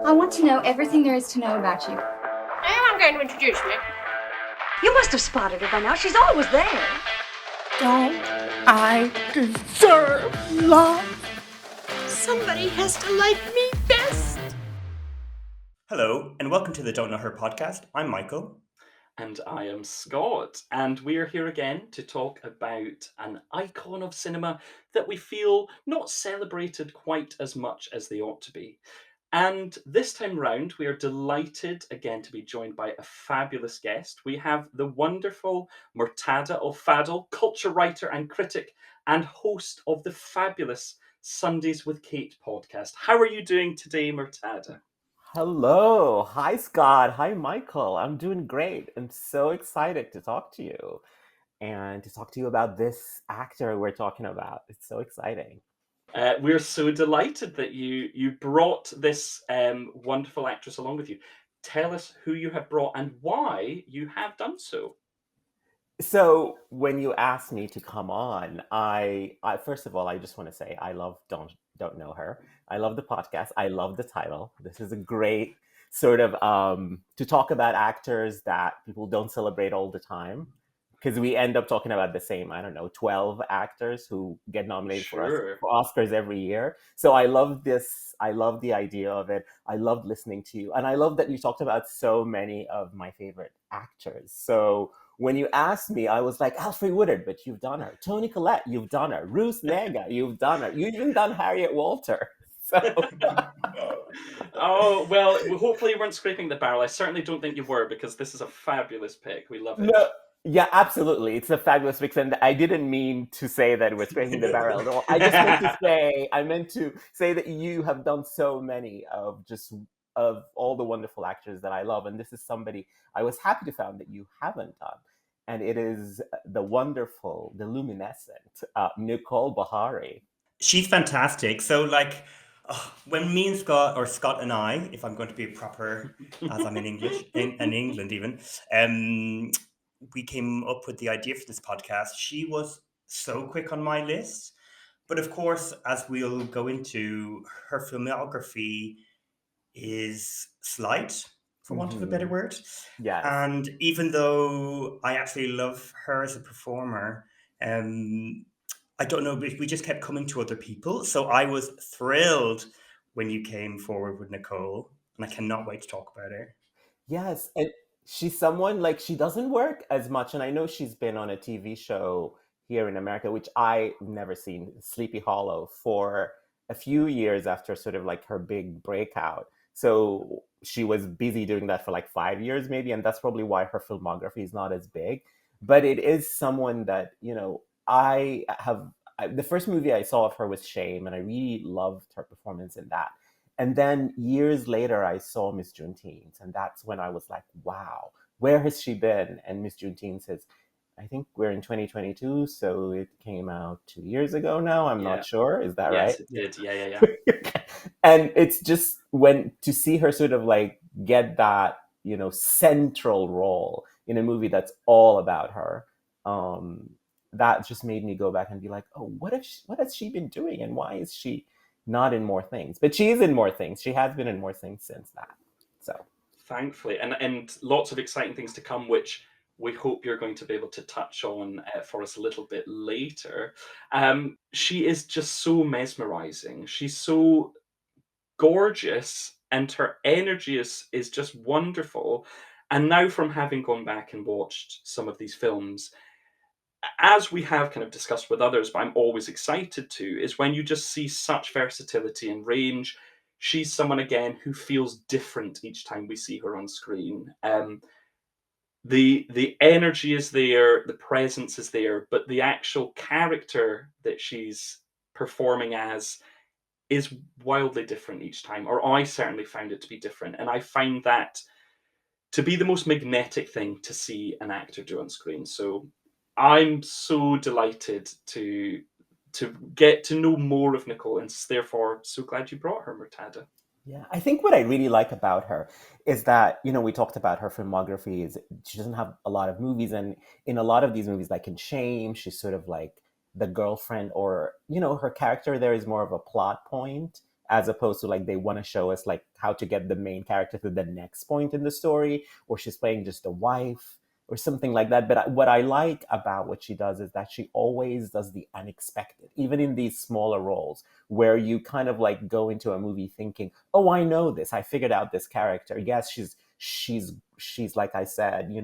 I want to know everything there is to know about you. I am going to introduce me. You must have spotted her by now. She's always there. Don't I deserve love? Somebody has to like me best. Hello, and welcome to the Don't Know Her podcast. I'm Michael. And I am Scott, and we're here again to talk about an icon of cinema that we feel not celebrated quite as much as they ought to be. And this time round, we are delighted again to be joined by a fabulous guest. We have the wonderful Murtada Elfadl, culture writer and critic, and host of the fabulous Sundays With Cate podcast. How are you doing today, Murtada? Hello. Hi, Scott. Hi, Michael. I'm doing great. I'm so excited to talk to you and to talk to you about this actor we're talking about. It's so exciting. We're so delighted that you brought this wonderful actress along with you. Tell us who you have brought and why you have done so. So when you asked me to come on, I first of all, I just want to say I love Don't Know Her. I love the podcast. I love the title. This is a great sort of to talk about actors that people don't celebrate all the time, because we end up talking about the same, I don't know, 12 actors who get nominated Sure. for Oscars every year. So I love this. I love the idea of it. I love listening to you. And I love that you talked about so many of my favorite actors. So when you asked me, I was like, Alfred Woodard, but you've done her. Toni Collette, you've done her. Ruth Negga, you've done her. You've even done Harriet Walter. So Oh, well, hopefully you weren't scraping the barrel. I certainly don't think you were, because this is a fabulous pick. We love it. no, yeah, absolutely. It's a fabulous mix, and I didn't mean to say that we're scraping the barrel at all. I meant to say that you have done so many of all the wonderful actors that I love, and this is somebody I was happy to find that you haven't done, and it is the wonderful, the luminescent Nicole Beharie. She's fantastic. So, when me and Scott, or Scott and I, if I'm going to be proper, as I'm in English, in England even, we came up with the idea for this podcast. She was so quick on my list. But of course, as we'll go into, her filmography is slight, for want of a better word. Yes. And even though I absolutely love her as a performer, I don't know, but we just kept coming to other people. So I was thrilled when you came forward with Nicole, and I cannot wait to talk about her. Yes, and she's someone like she doesn't work as much, and I know she's been on a TV show here in America, which I never seen, Sleepy Hollow, for a few years after sort of like her big breakout. So she was busy doing that for like 5 years maybe, and that's probably why her filmography is not as big. But it is someone that, the first movie I saw of her was Shame, and I really loved her performance in that. And then years later, I saw Miss Juneteenth, and that's when I was like, wow, where has she been? And Miss Juneteenth is, I think we're in 2022, so it came out 2 years ago now. I'm Yeah. not sure. Is that right? Yes, it did. Yeah. And it's just when to see her sort of like get that, central role in a movie that's all about her, that just made me go back and be like, oh, what has she been doing? And why is she not in more things? But she is in more things. She has been in more things since that. So Thankfully, and lots of exciting things to come, which we hope you're going to be able to touch on for us a little bit later. She is just so mesmerizing. She's so gorgeous, and her energy is just wonderful. And now, from having gone back and watched some of these films, as we have kind of discussed with others, but I'm always excited to, is when you just see such versatility and range. She's someone again who feels different each time we see her on screen. The energy is there, the presence is there, but the actual character that she's performing as is wildly different each time, or I certainly found it to be different. And I find that to be the most magnetic thing to see an actor do on screen. So I'm so delighted to get to know more of Nicole, and therefore so glad you brought her, Murtada. yeah, I think what I really like about her is that, we talked about her filmography is she doesn't have a lot of movies. And in a lot of these movies, like in Shame, she's sort of like the girlfriend, or, her character there is more of a plot point as opposed to like they want to show us like how to get the main character to the next point in the story, or she's playing just a wife or something like that. But what I like about what she does is that she always does the unexpected, even in these smaller roles where you kind of like go into a movie thinking, oh, I know this, I figured out this character. Yes, she's like I said,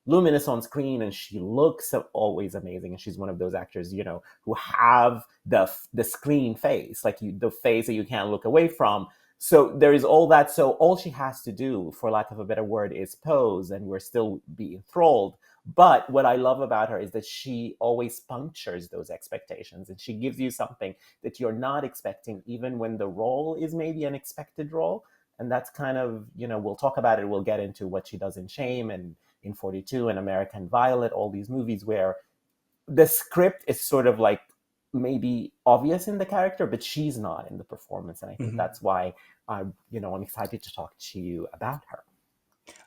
luminous on screen, and she looks always amazing, and she's one of those actors, who have the screen face, like the face that you can't look away from. So there is all that. So all she has to do, for lack of a better word, is pose, and we're still be enthralled. But what I love about her is that she always punctures those expectations, and she gives you something that you're not expecting, even when the role is maybe an expected role. And that's kind of, we'll talk about it. We'll get into what she does in Shame and in 42 and American Violet, all these movies where the script is sort of like maybe obvious in the character, but she's not in the performance. And I think that's why I'm excited to talk to you about her.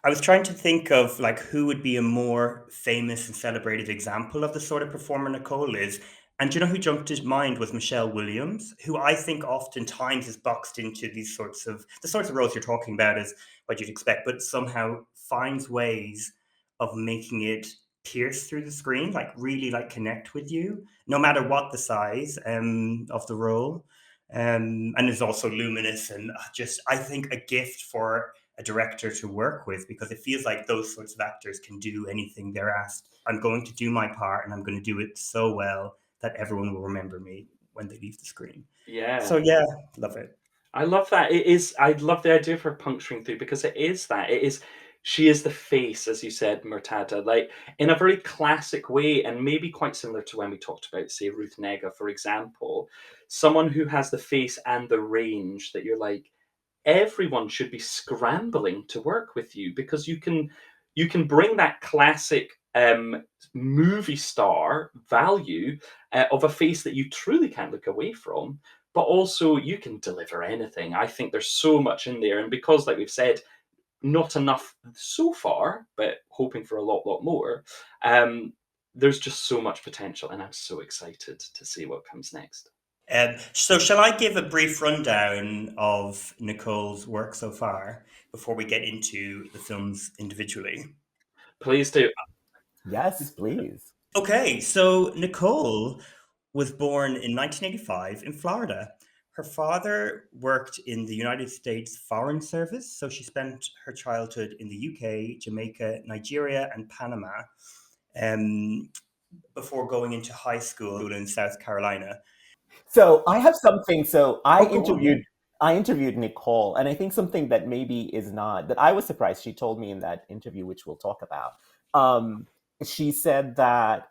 I was trying to think of like who would be a more famous and celebrated example of the sort of performer Nicole is. And do you know who jumped to mind was Michelle Williams, who I think oftentimes is boxed into the sorts of roles you're talking about is what you'd expect, but somehow finds ways of making it pierce through the screen, like really like connect with you, no matter what the size of the role. And is also luminous and just, I think, a gift for a director to work with, because it feels like those sorts of actors can do anything they're asked. I'm going to do my part and I'm going to do it so well that everyone will remember me when they leave the screen. Yeah. So yeah, love it. I love that. I love the idea of her puncturing through, because she is the face, as you said, Murtada, like in a very classic way, and maybe quite similar to when we talked about, say, Ruth Negga, for example, someone who has the face and the range that you're like, everyone should be scrambling to work with you, because you can bring that classic movie star value of a face that you truly can't look away from, but also you can deliver anything. I think there's so much in there, and because, like we've said, not enough so far, but hoping for a lot more, there's just so much potential, and I'm so excited to see what comes next. So shall I give a brief rundown of Nicole's work so far before we get into the films individually? Please do. Yes, please. Okay, so Nicole was born in 1985 in Florida. Her father worked in the United States Foreign Service, so she spent her childhood in the UK, Jamaica, Nigeria, and Panama, before going into high school in South Carolina. So I have something. So I go on. interviewed Nicole, and I think something that maybe is not that I was surprised she told me in that interview, which we'll talk about. She said that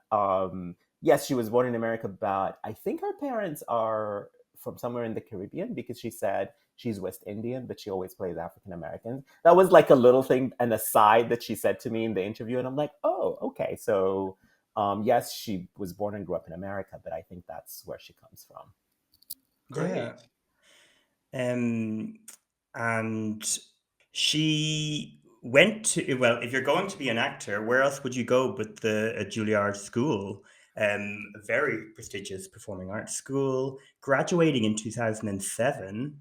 yes, she was born in America, but I think her parents are from somewhere in the Caribbean, because she said she's West Indian, but she always plays African Americans. That was like a little thing, an aside that she said to me in the interview, and I'm like, oh, okay, so. Yes, she was born and grew up in America, but I think that's where she comes from. Great. And she went to, well, if you're going to be an actor, where else would you go but the Juilliard School? A very prestigious performing arts school, graduating in 2007.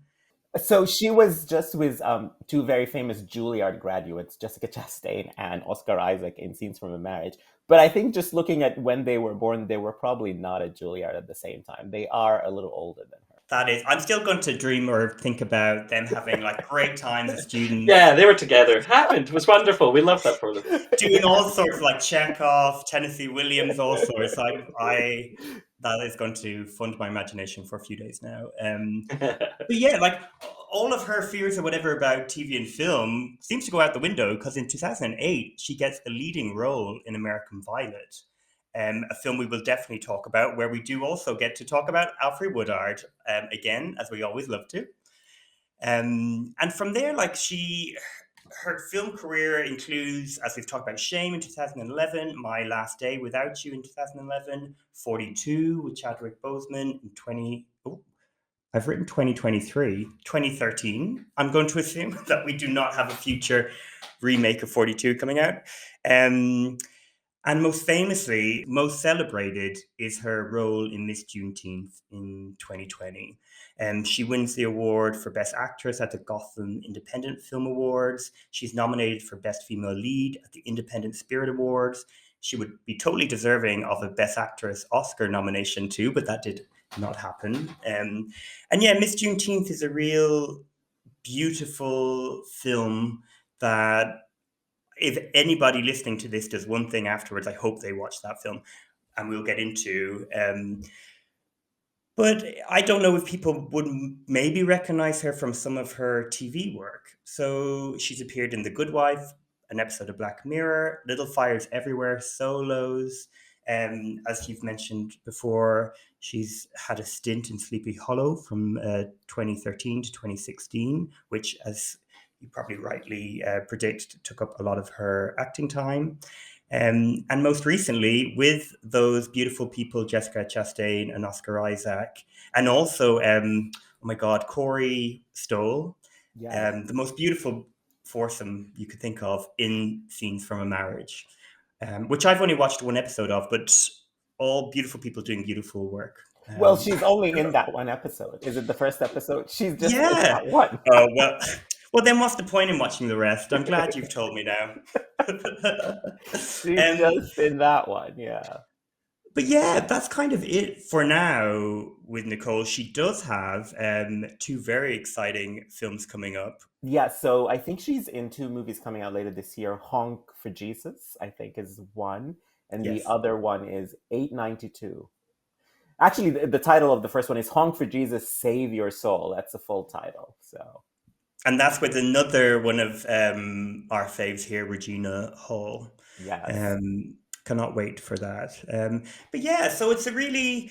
So she was just with two very famous Juilliard graduates, Jessica Chastain and Oscar Isaac, in Scenes from a Marriage. But I think just looking at when they were born, they were probably not at Juilliard at the same time. They are a little older than her. That is, I'm still going to dream or think about them having like great times as students. Yeah, they were together. Happened. It was wonderful. We love that for them. Doing all sorts of like Chekhov, Tennessee Williams, all sorts. That is going to fund my imagination for a few days now. But yeah, like all of her fears or whatever about TV and film seems to go out the window, because in 2008 she gets a leading role in American Violet, a film we will definitely talk about, where we do also get to talk about Alfred Woodard again, as we always love to. And from there, like her film career includes, as we've talked about, Shame in 2011, My Last Day Without You in 2011, 42 with Chadwick Boseman in I've written 2013. I'm going to assume that we do not have a future remake of 42 coming out. And most famously, most celebrated, is her role in Miss Juneteenth in 2020. She wins the award for Best Actress at the Gotham Independent Film Awards. She's nominated for Best Female Lead at the Independent Spirit Awards. She would be totally deserving of a Best Actress Oscar nomination too, but that did not happen. And yeah, Miss Juneteenth is a real beautiful film that if anybody listening to this does one thing afterwards, I hope they watch that film, and we'll get into. But I don't know if people would maybe recognize her from some of her TV work. So she's appeared in The Good Wife, an episode of Black Mirror, Little Fires Everywhere, Solos. As you've mentioned before, she's had a stint in Sleepy Hollow from 2013 to 2016, which, as you probably rightly predict, took up a lot of her acting time. And most recently, with those beautiful people, Jessica Chastain and Oscar Isaac, and also, oh my God, Corey Stoll, Yes. the most beautiful foursome you could think of in Scenes from a Marriage, which I've only watched one episode of, but all beautiful people doing beautiful work. Well, she's only in that one episode. Is it the first episode? She's just in Yeah. that one. Oh, well, then what's the point in watching the rest? I'm glad you've told me now. She's just in that one, yeah. But yeah, that's kind of it for now with Nicole. She does have two very exciting films coming up. Yeah, so I think she's in two movies coming out later this year. Honk for Jesus, I think, is one. And Yes. the other one is 892. Actually, the title of the first one is Honk for Jesus, Save Your Soul. That's the full title, so... And that's with another one of our faves here, Regina Hall. Yes. Cannot wait for that. But yeah, so it's a really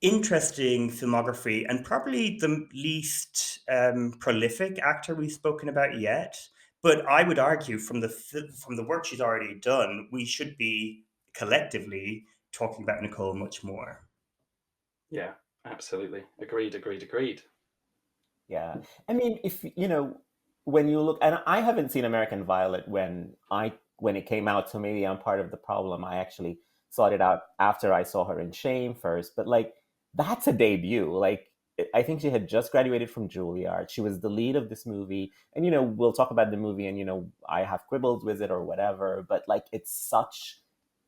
interesting filmography and probably the least prolific actor we've spoken about yet. But I would argue from the work she's already done, we should be collectively talking about Nicole much more. Yeah, absolutely. Agreed. Yeah. I mean, if, when you look, and I haven't seen American Violet when it came out, so maybe I'm part of the problem. I actually sought it out after I saw her in Shame first, but that's a debut. I think she had just graduated from Juilliard. She was the lead of this movie, and we'll talk about the movie, and I have quibbles with it or whatever, but it's such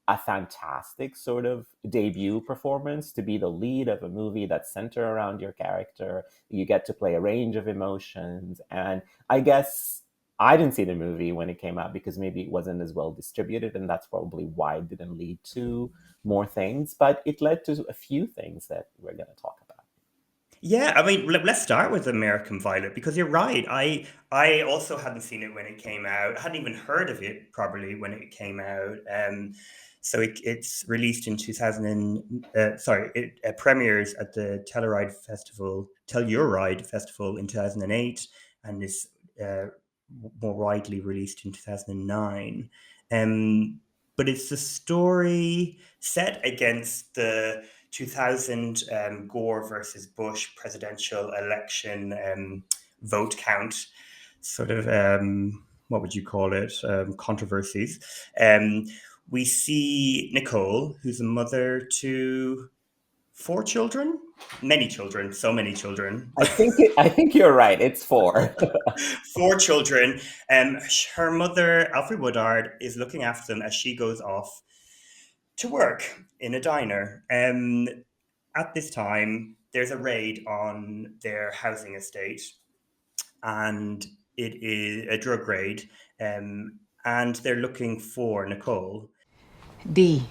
a fantastic sort of debut performance to be the lead of a movie that's centered around your character. You get to play a range of emotions. And I guess I didn't see the movie when it came out because maybe it wasn't as well distributed, and that's probably why it didn't lead to more things, but it led to a few things that we're going to talk about. Yeah, I mean, let's start with American Violet, because you're right. I also hadn't seen it when it came out. I hadn't even heard of it probably when it came out. So it's released in 2000. It premieres at the Telluride Festival in 2008, and is more widely released in 2009. But it's the story set against the 2000 Gore versus Bush presidential election vote count, sort of what would you call it? Controversies. We see Nicole, who's a mother to 4 children, so many children. I think you're right. It's 4. 4 children. Her mother, Alfred Woodard, is looking after them as she goes off to work in a diner. At this time, there's a raid on their housing estate, and it is a drug raid, and they're looking for Nicole. Dee,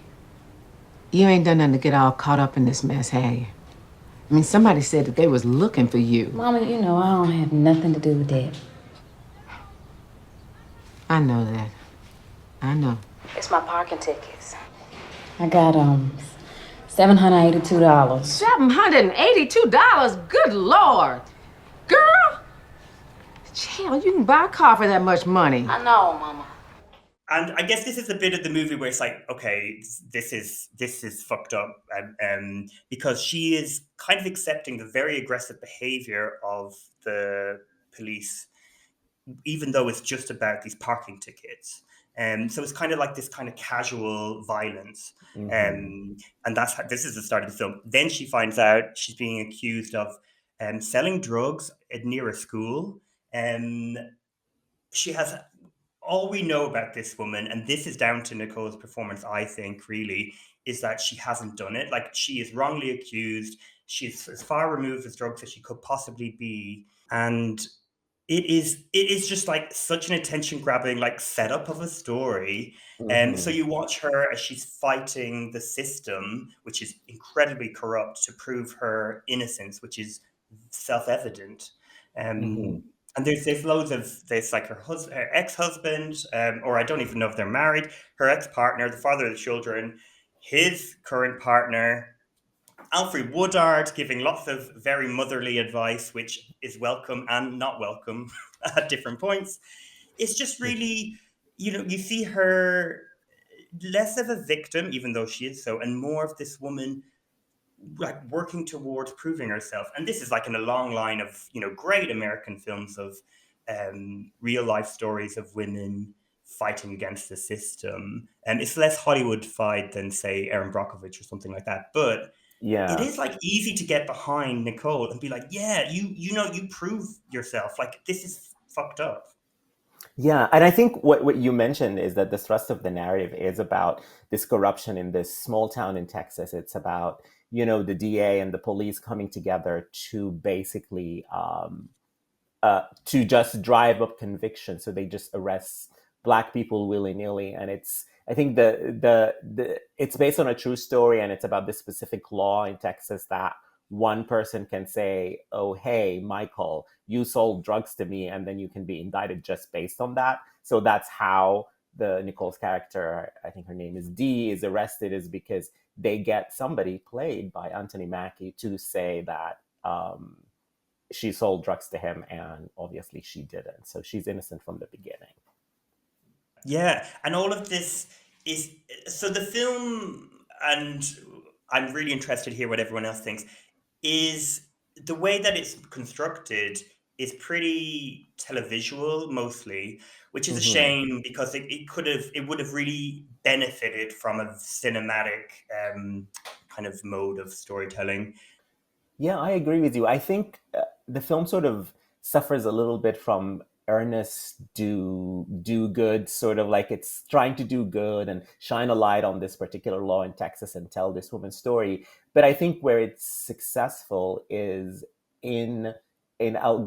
you ain't done nothing to get all caught up in this mess, have you? I mean, somebody said that they was looking for you. Mama, I don't have nothing to do with that. I know that. I know. It's my parking tickets. I got $782. $782? Good Lord. Girl! Child, you can buy a car for that much money. I know, Mama. And I guess this is a bit of the movie where it's like, okay, this is fucked up, because she is kind of accepting the very aggressive behavior of the police, even though it's just about these parking tickets. So it's kind of like this kind of casual violence. Mm-hmm. And this is the start of the film. Then she finds out she's being accused of selling drugs near a school. She has all we know about this woman, and this is down to Nicole's performance, I think, really, is that she hasn't done it. Like, she is wrongly accused. She's as far removed as drugs as she could possibly be. And it is just like such an attention grabbing like setup of a story. And so you watch her as she's fighting the system, which is incredibly corrupt, to prove her innocence, which is self-evident. And there's loads of there's like her ex-husband, or I don't even know if they're married, her ex-partner, the father of the children, his current partner, Alfred Woodard, giving lots of very motherly advice, which is welcome and not welcome at different points. It's just really, you see her less of a victim, even though she is so, and more of this woman like working towards proving herself. And this is like in a long line of great American films of real life stories of women fighting against the system. And it's less Hollywood-fied than, say, Erin Brockovich or something like that, but it is like easy to get behind Nicole and be like, yeah, you prove yourself, like this is fucked up. Yeah, and I think what you mentioned is that the thrust of the narrative is about this corruption in this small town in Texas. It's about, the DA and the police coming together to basically to just drive up conviction. So they just arrest Black people willy-nilly. And I think it's based on a true story, and it's about this specific law in Texas that one person can say, oh, hey, Michael, you sold drugs to me, and then you can be indicted just based on that. So that's how the Nicole's character, I think her name is Dee, is arrested, is because they get somebody played by Anthony Mackie to say that she sold drugs to him, and obviously she didn't. So she's innocent from the beginning. Yeah, and all of this is so the film, and I'm really interested to hear what everyone else thinks, is the way that it's constructed is pretty televisual mostly, which is a shame because it would have really benefited from a cinematic kind of mode of storytelling. Yeah, I agree with you. I think the film sort of suffers a little bit from earnest do good, sort of like it's trying to do good and shine a light on this particular law in Texas and tell this woman's story. But I think where it's successful is in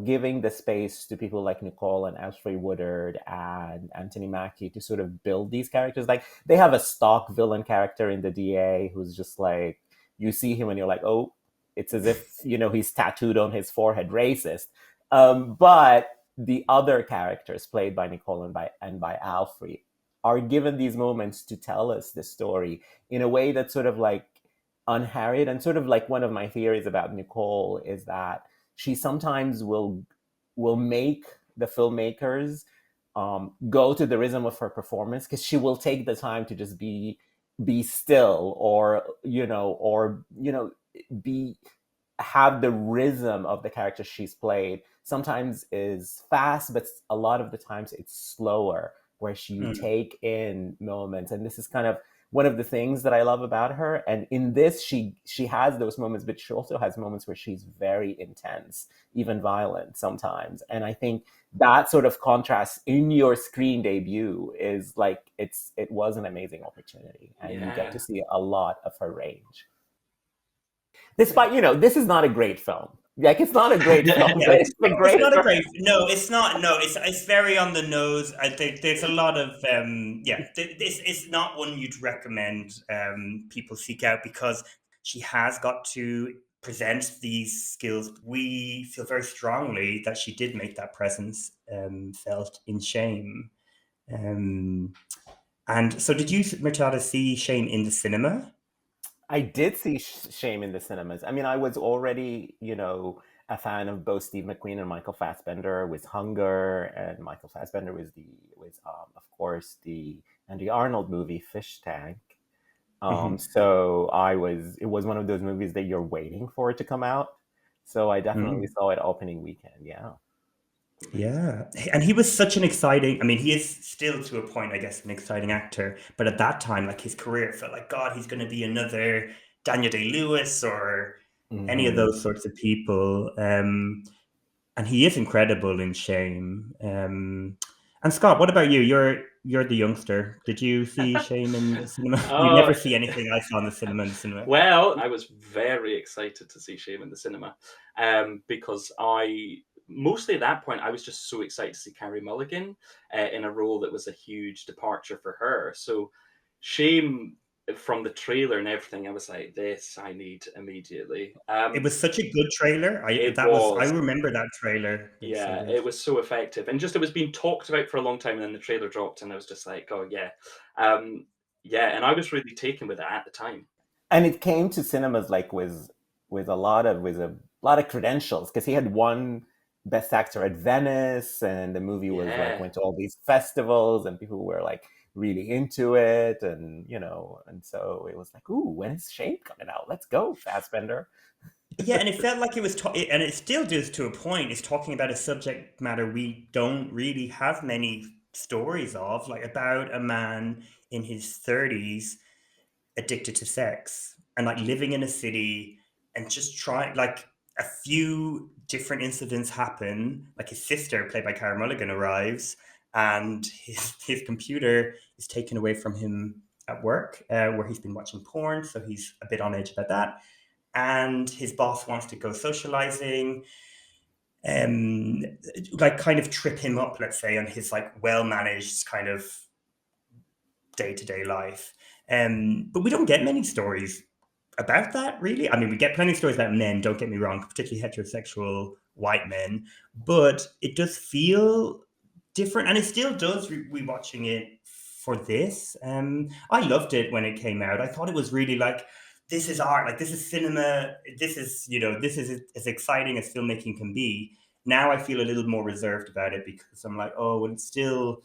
giving the space to people like Nicole and Alfred Woodard and Anthony Mackie to sort of build these characters. Like, they have a stock villain character in the DA who's just like, you see him and you're like, oh, it's as if, he's tattooed on his forehead racist. But the other characters played by Nicole and by Alfred are given these moments to tell us the story in a way that's sort of like unharried. And sort of like one of my theories about Nicole is that she sometimes will make the filmmakers go to the rhythm of her performance, because she will take the time to just be still, or have the rhythm of the character she's played. Sometimes is fast, but a lot of the times it's slower, where she take in moments. And this is kind of one of the things that I love about her. And in this, she has those moments, but she also has moments where she's very intense, even violent sometimes. And I think that sort of contrast in your screen debut is like, it was an amazing opportunity, and you get to see a lot of her range. Despite, this is not a great film. Like, it's not a great film. But it's a great. It's not a great. No, it's not. No, it's very on the nose. I think there's a lot of This is not one you'd recommend people seek out, because she has got to present these skills. We feel very strongly that she did make that presence felt in Shame. And so, did you, Murtada, see Shame in the cinema? I did see Shame in the cinemas. I mean, I was already, a fan of both Steve McQueen and Michael Fassbender with Hunger, and Michael Fassbender was of course, the Andy Arnold movie Fish Tank. So it was one of those movies that you're waiting for it to come out. So I definitely saw it opening weekend. Yeah. Yeah. And he was such an exciting, I mean, he is still to a point, I guess, an exciting actor. But at that time, like, his career felt like, God, he's going to be another Daniel Day-Lewis or any of those sorts of people. And he is incredible in Shame. And Scott, what about you? You're the youngster. Did you see Shame in the cinema? You never see anything I saw in the cinema. Well, I was very excited to see Shame in the cinema, because mostly at that point, I was just so excited to see Carey Mulligan in a role that was a huge departure for her. So Shame, from the trailer and everything, I was like, this I need immediately. It was such a good trailer. I remember that trailer. Yeah, it was so effective. And just it was being talked about for a long time, and then the trailer dropped, and I was just like, oh, yeah. And I was really taken with it at the time. And it came to cinemas like with a lot of credentials, because he had won Best Actor at Venice, and the movie was like went to all these festivals, and people were like really into it, and and so it was like, ooh, when is Shame coming out? Let's go, Fassbender. Yeah, and it felt like it was, and it still does to a point, is talking about a subject matter we don't really have many stories of, like about a man in his 30s addicted to sex and like living in a city and just trying, like a few different incidents happen, like his sister, played by Carey Mulligan, arrives, and his computer is taken away from him at work, where he's been watching porn, so he's a bit on edge about that. And his boss wants to go socializing, like kind of trip him up, let's say, on his like well-managed kind of day-to-day life. But we don't get many stories about that, really. I mean, we get plenty of stories about men, don't get me wrong, particularly heterosexual white men, but it does feel different, and it still does rewatching it for this. I loved it when it came out. I thought it was really like, this is art, like this is cinema, this is as exciting as filmmaking can be. Now I feel a little more reserved about it, because I'm like, oh, well, it's still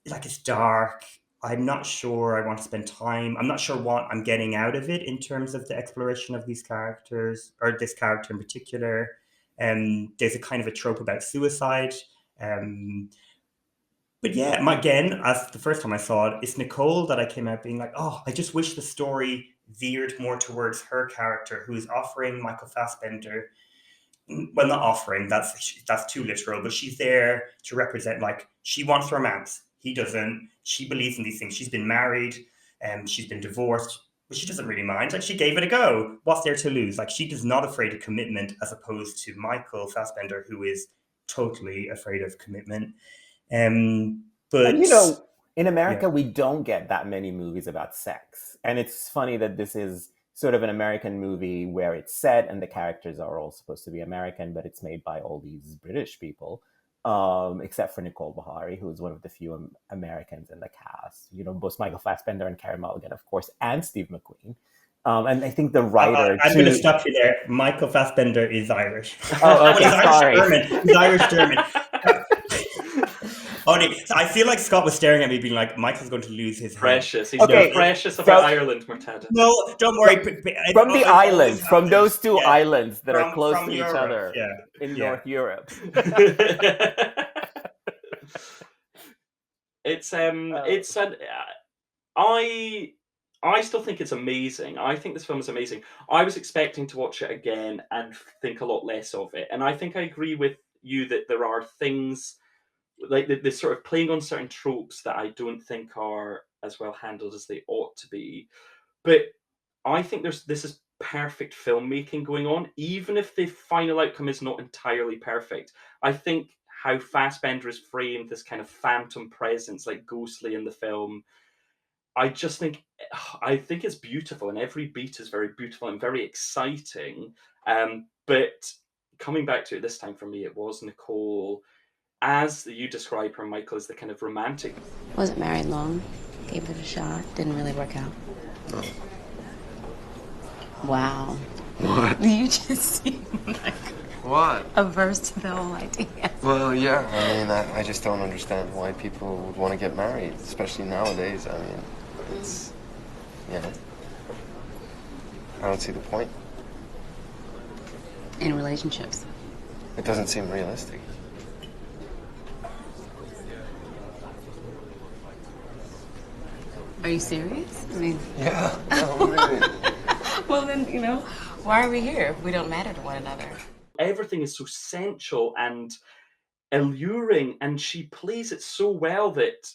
like, it's dark. I'm not sure I want to spend time. I'm not sure what I'm getting out of it in terms of the exploration of these characters, or this character in particular. There's a kind of a trope about suicide. But yeah, again, as the first time I saw it, it's Nicole that I came out being like, oh, I just wish the story veered more towards her character, who is offering Michael Fassbender, well, not offering, that's too literal, but she's there to represent, like, she wants romance. He doesn't. She believes in these things. She's been married, and she's been divorced, but she doesn't really mind. Like, she gave it a go. What's there to lose? Like, she is not afraid of commitment, as opposed to Michael Fassbender, who is totally afraid of commitment. But in America, we don't get that many movies about sex. And it's funny that this is sort of an American movie where it's set and the characters are all supposed to be American, but it's made by all these British people, except for Nicole Beharie, who is one of the few Americans in the cast. Both Michael Fassbender and Carey Mulligan, of course, and Steve McQueen. And I think the writer... I'm going to stop you there. Michael Fassbender is Irish. Oh, okay, sorry. He's Irish-German. I feel like Scott was staring at me being like, Michael's going to lose his precious. He's precious about Ireland, Murtada. No, don't worry. From the islands, from those two islands that are close to each other in North Europe. I still think it's amazing. I think this film is amazing. I was expecting to watch it again and think a lot less of it. And I think I agree with you that there are things like this sort of playing on certain tropes that I don't think are as well handled as they ought to be. But I think this is perfect filmmaking going on, even if the final outcome is not entirely perfect. I think how Fassbender is framed, this kind of phantom presence, like ghostly in the film, I think it's beautiful, and every beat is very beautiful and very exciting. But coming back to it this time, for me, it was Nicole, as you describe her, Michael, as the kind of romantic. Wasn't married long. Gave it a shot. Didn't really work out. Oh. Wow. What? You just seem like what? averse to the whole idea. Well, yeah. I mean, I just don't understand why people would want to get married, especially nowadays. I mean, it's, I don't see the point. In relationships. It doesn't seem realistic. Are you serious? I mean... Yeah, no, really. Well, then, Why are we here if we don't matter to one another? Everything is so sensual and alluring, and she plays it so well that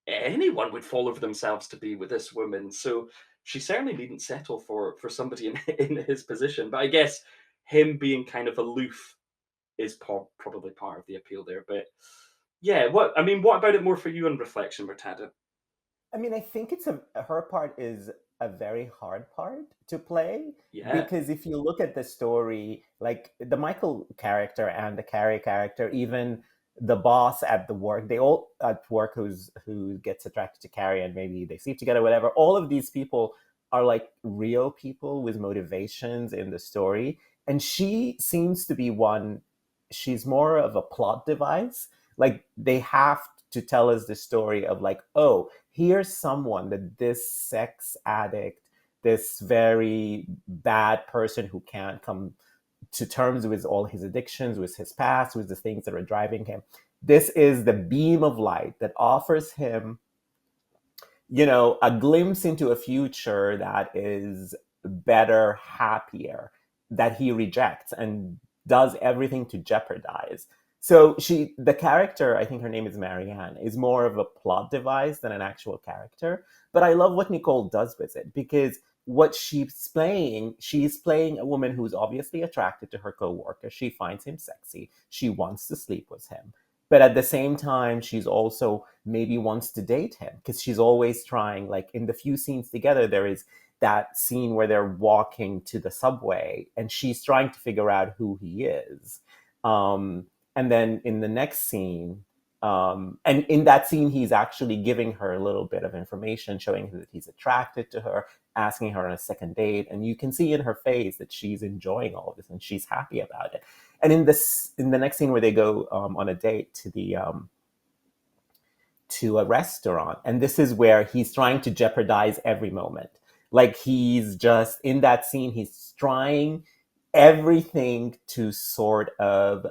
anyone would fall over themselves to be with this woman. So she certainly needn't settle for somebody in his position. But I guess him being kind of aloof is probably part of the appeal there. But yeah, what about it more for you on reflection, Murtada? I mean, I think her part is a very hard part to play Yeah. because if you look at the story, like the Michael character and the Carrie character, even the boss at the work, they all at work who gets attracted to Carrie and maybe they sleep together, whatever. All of these people are like real people with motivations in the story, and she seems to be one. She's more of a plot device. Like they have to tell us the story of like, oh, here's someone that this sex addict, this very bad person who can't come to terms with all his addictions, with his past, with the things that are driving him. This is the beam of light that offers him, a glimpse into a future that is better, happier, that he rejects and does everything to jeopardize. So the character, I think her name is Marianne, is more of a plot device than an actual character. But I love what Nicole does with it because what she's playing a woman who's obviously attracted to her coworker. She finds him sexy. She wants to sleep with him. But at the same time, she's also maybe wants to date him because she's always trying, like in the few scenes together, there is that scene where they're walking to the subway and she's trying to figure out who he is. And then in the next scene, and in that scene, he's actually giving her a little bit of information, showing her that he's attracted to her, asking her on a second date. And you can see in her face that she's enjoying all of this and she's happy about it. And in the next scene where they go on a date to a restaurant, and this is where he's trying to jeopardize every moment. Like he's just in that scene, he's trying everything to sort of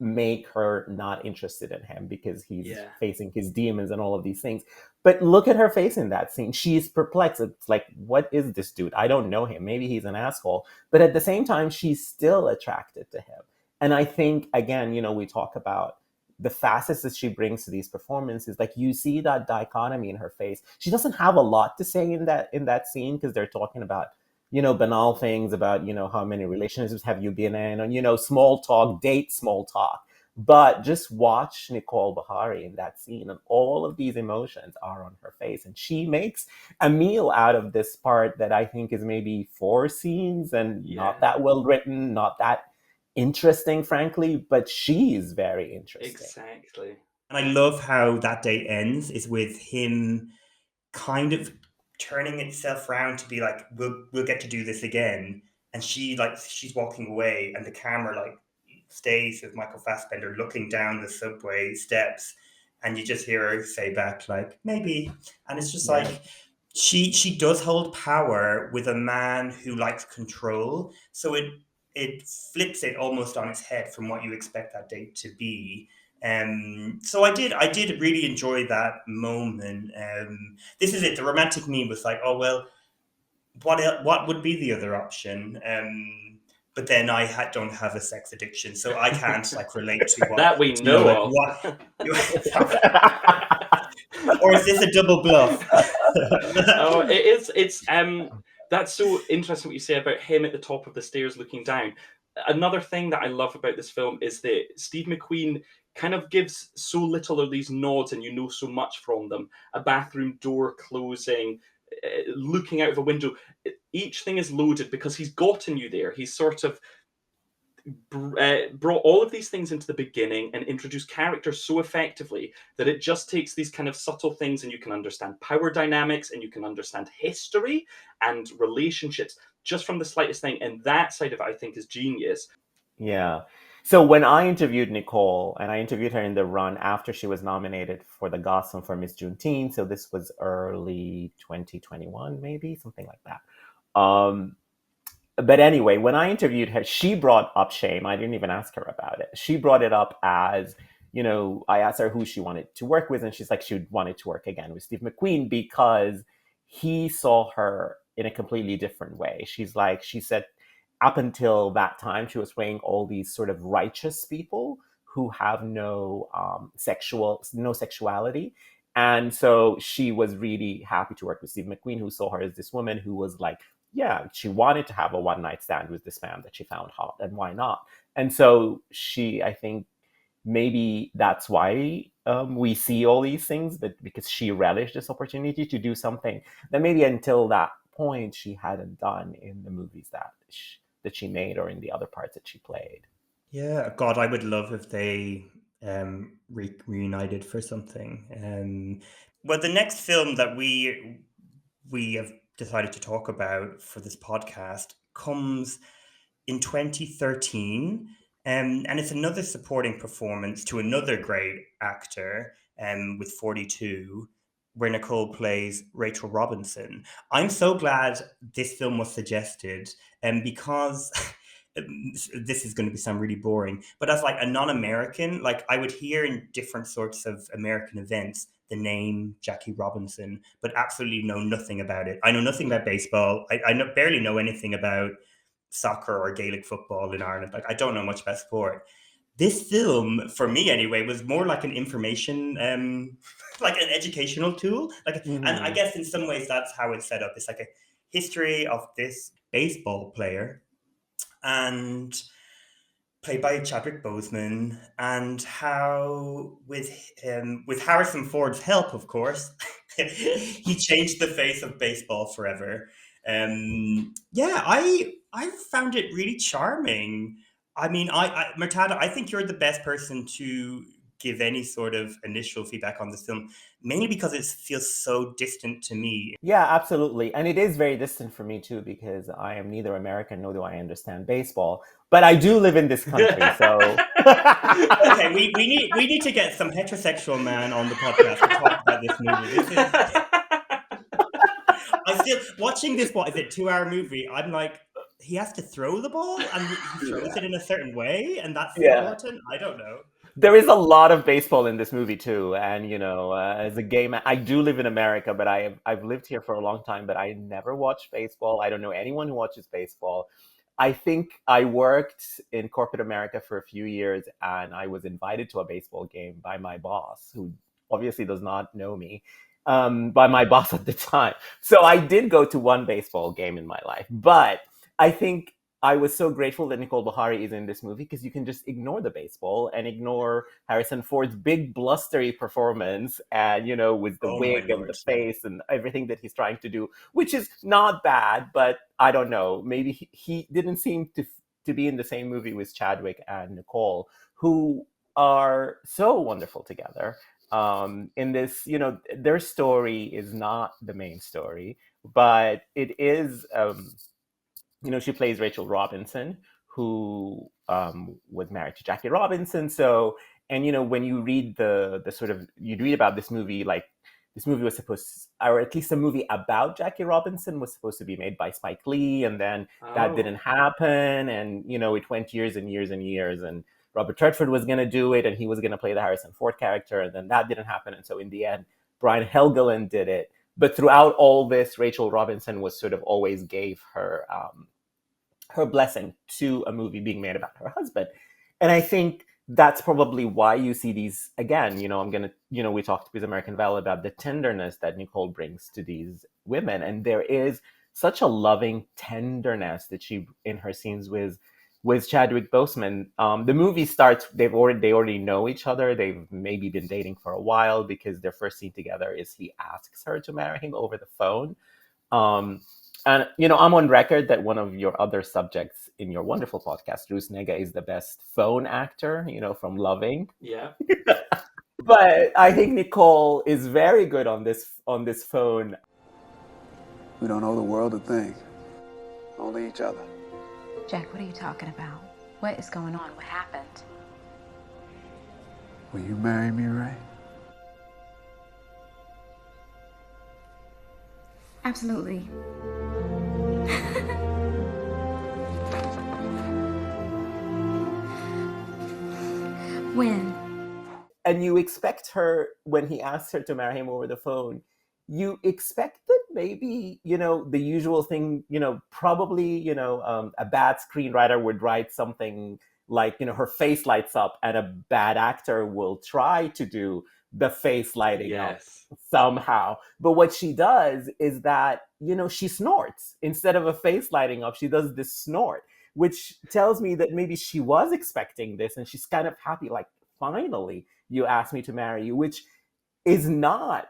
make her not interested in him because he's facing his demons and all of these things. But look at her face in that scene. She's perplexed. It's like, what is this dude? I don't know him. Maybe he's an asshole. But at the same time, she's still attracted to him. And I think, again, we talk about the facets that she brings to these performances. Like you see that dichotomy in her face. She doesn't have a lot to say in that scene because they're talking about banal things about, how many relationships have you been in and, small talk, small talk. But just watch Nicole Beharie in that scene and all of these emotions are on her face. And she makes a meal out of this part that I think is maybe 4 scenes and not that well written, not that interesting, frankly, but she's very interesting. Exactly. And I love how that date ends is with him kind of turning itself around to be like, we'll get to do this again, and she's walking away and the camera stays with Michael Fassbender looking down the subway steps, and you just hear her say back like, maybe. And it's just like she does hold power with a man who likes control, so it flips it almost on its head from what you expect that date to be. So I did really enjoy that moment. This is it. The romantic me was like, oh well, what would be the other option? But then I don't have a sex addiction, so I can't relate to what that we know of. Or is this a double bluff? Oh, it is. It's that's so interesting what you say about him at the top of the stairs looking down. Another thing that I love about this film is that Steve McQueen kind of gives so little of these nods and so much from them. A bathroom door closing, looking out of a window. Each thing is loaded because he's gotten you there. He's sort of brought all of these things into the beginning and introduced characters so effectively that it just takes these kind of subtle things and you can understand power dynamics and you can understand history and relationships just from the slightest thing. And that side of it, I think, is genius. Yeah. So when I interviewed Nicole, and I interviewed her in the run after she was nominated for the Gotham for Miss Juneteenth, so this was early 2021, maybe, something like that. But anyway, when I interviewed her, she brought up shame. I didn't even ask her about it. She brought it up as, I asked her who she wanted to work with, and she's like, she wanted to work again with Steve McQueen because he saw her in a completely different way. She said, up until that time, she was playing all these sort of righteous people who have no sexuality. And so she was really happy to work with Steve McQueen, who saw her as this woman who was like, yeah, she wanted to have a one night stand with this man that she found hot, and why not? And so I think maybe that's why we see all these things, but because she relished this opportunity to do something that maybe until that point she hadn't done in the movies that she made or in the other parts that she played. Yeah, God, I would love if they reunited for something. Well, the next film that we have decided to talk about for this podcast comes in 2013, and it's another supporting performance to another great actor, with 42, where Nicole plays Rachel Robinson. I'm so glad this film was suggested, because this is going to sound really boring, but as like a non-American, like I would hear in different sorts of American events the name Jackie Robinson, but absolutely know nothing about it. I know nothing about baseball. Barely know anything about soccer or Gaelic football in Ireland. Like, I don't know much about sport. This film, for me anyway, was more like an information, like an educational tool. Like, and I guess in some ways that's how it's set up. It's like a history of this baseball player, and played by Chadwick Boseman, and how with Harrison Ford's help, of course, he changed the face of baseball forever. Yeah, I found it really charming. I mean, Murtada, I think you're the best person to give any sort of initial feedback on this film, mainly because it feels so distant to me. Yeah, absolutely. And it is very distant for me too, because I am neither American nor do I understand baseball. But I do live in this country, so Okay, we need to get some heterosexual man on the podcast to talk about this movie. I still watching this. What is it? 2-hour movie? I'm like, he has to throw the ball, and he throws it in a certain way, and that's important. I don't know. There is a lot of baseball in this movie too, and as a gay man, I do live in America, but I've lived here for a long time, but I never watched baseball. I don't know anyone who watches baseball. I think I worked in corporate America for a few years, and I was invited to a baseball game by my boss, who obviously does not know me, by my boss at the time. So I did go to one baseball game in my life, but I think I was so grateful that Nicole Beharie is in this movie, because you can just ignore the baseball and ignore Harrison Ford's big blustery performance, and with the wig and the face and everything that he's trying to do, which is not bad, but I don't know, maybe he didn't seem to be in the same movie with Chadwick and Nicole, who are so wonderful together. In this, their story is not the main story, but it is. She plays Rachel Robinson, who was married to Jackie Robinson. So, and when you read the sort of, you read about this movie, like this movie was supposed, or at least a movie about Jackie Robinson was supposed to be made by Spike Lee, and then that didn't happen, and it went years and years and years, and Robert Redford was going to do it, and he was going to play the Harrison Ford character, and then that didn't happen, and so in the end, Brian Helgeland did it. But throughout all this, Rachel Robinson was sort of always gave her blessing to a movie being made about her husband. And I think that's probably why you see these, again, we talked with American Val about the tenderness that Nicole brings to these women. And there is such a loving tenderness that she, in her scenes with Chadwick Boseman. The movie starts, they already know each other. They've maybe been dating for a while, because their first scene together is he asks her to marry him over the phone. And, I'm on record that one of your other subjects in your wonderful podcast, Ruth Negga, is the best phone actor, from Loving. Yeah. But I think Nicole is very good on this phone. We don't owe the world a thing, only each other. Jack, what are you talking about? What is going on? What happened? Will you marry me, Ray? Absolutely. When? And you expect her, when he asks her to marry him over the phone, you expect that maybe, the usual thing, probably, a bad screenwriter would write something like, her face lights up, and a bad actor will try to do the face lighting up Yes. somehow. But what she does is that, she snorts. Instead of a face lighting up, she does this snort, which tells me that maybe she was expecting this, and she's kind of happy, like, finally, you asked me to marry you, which is not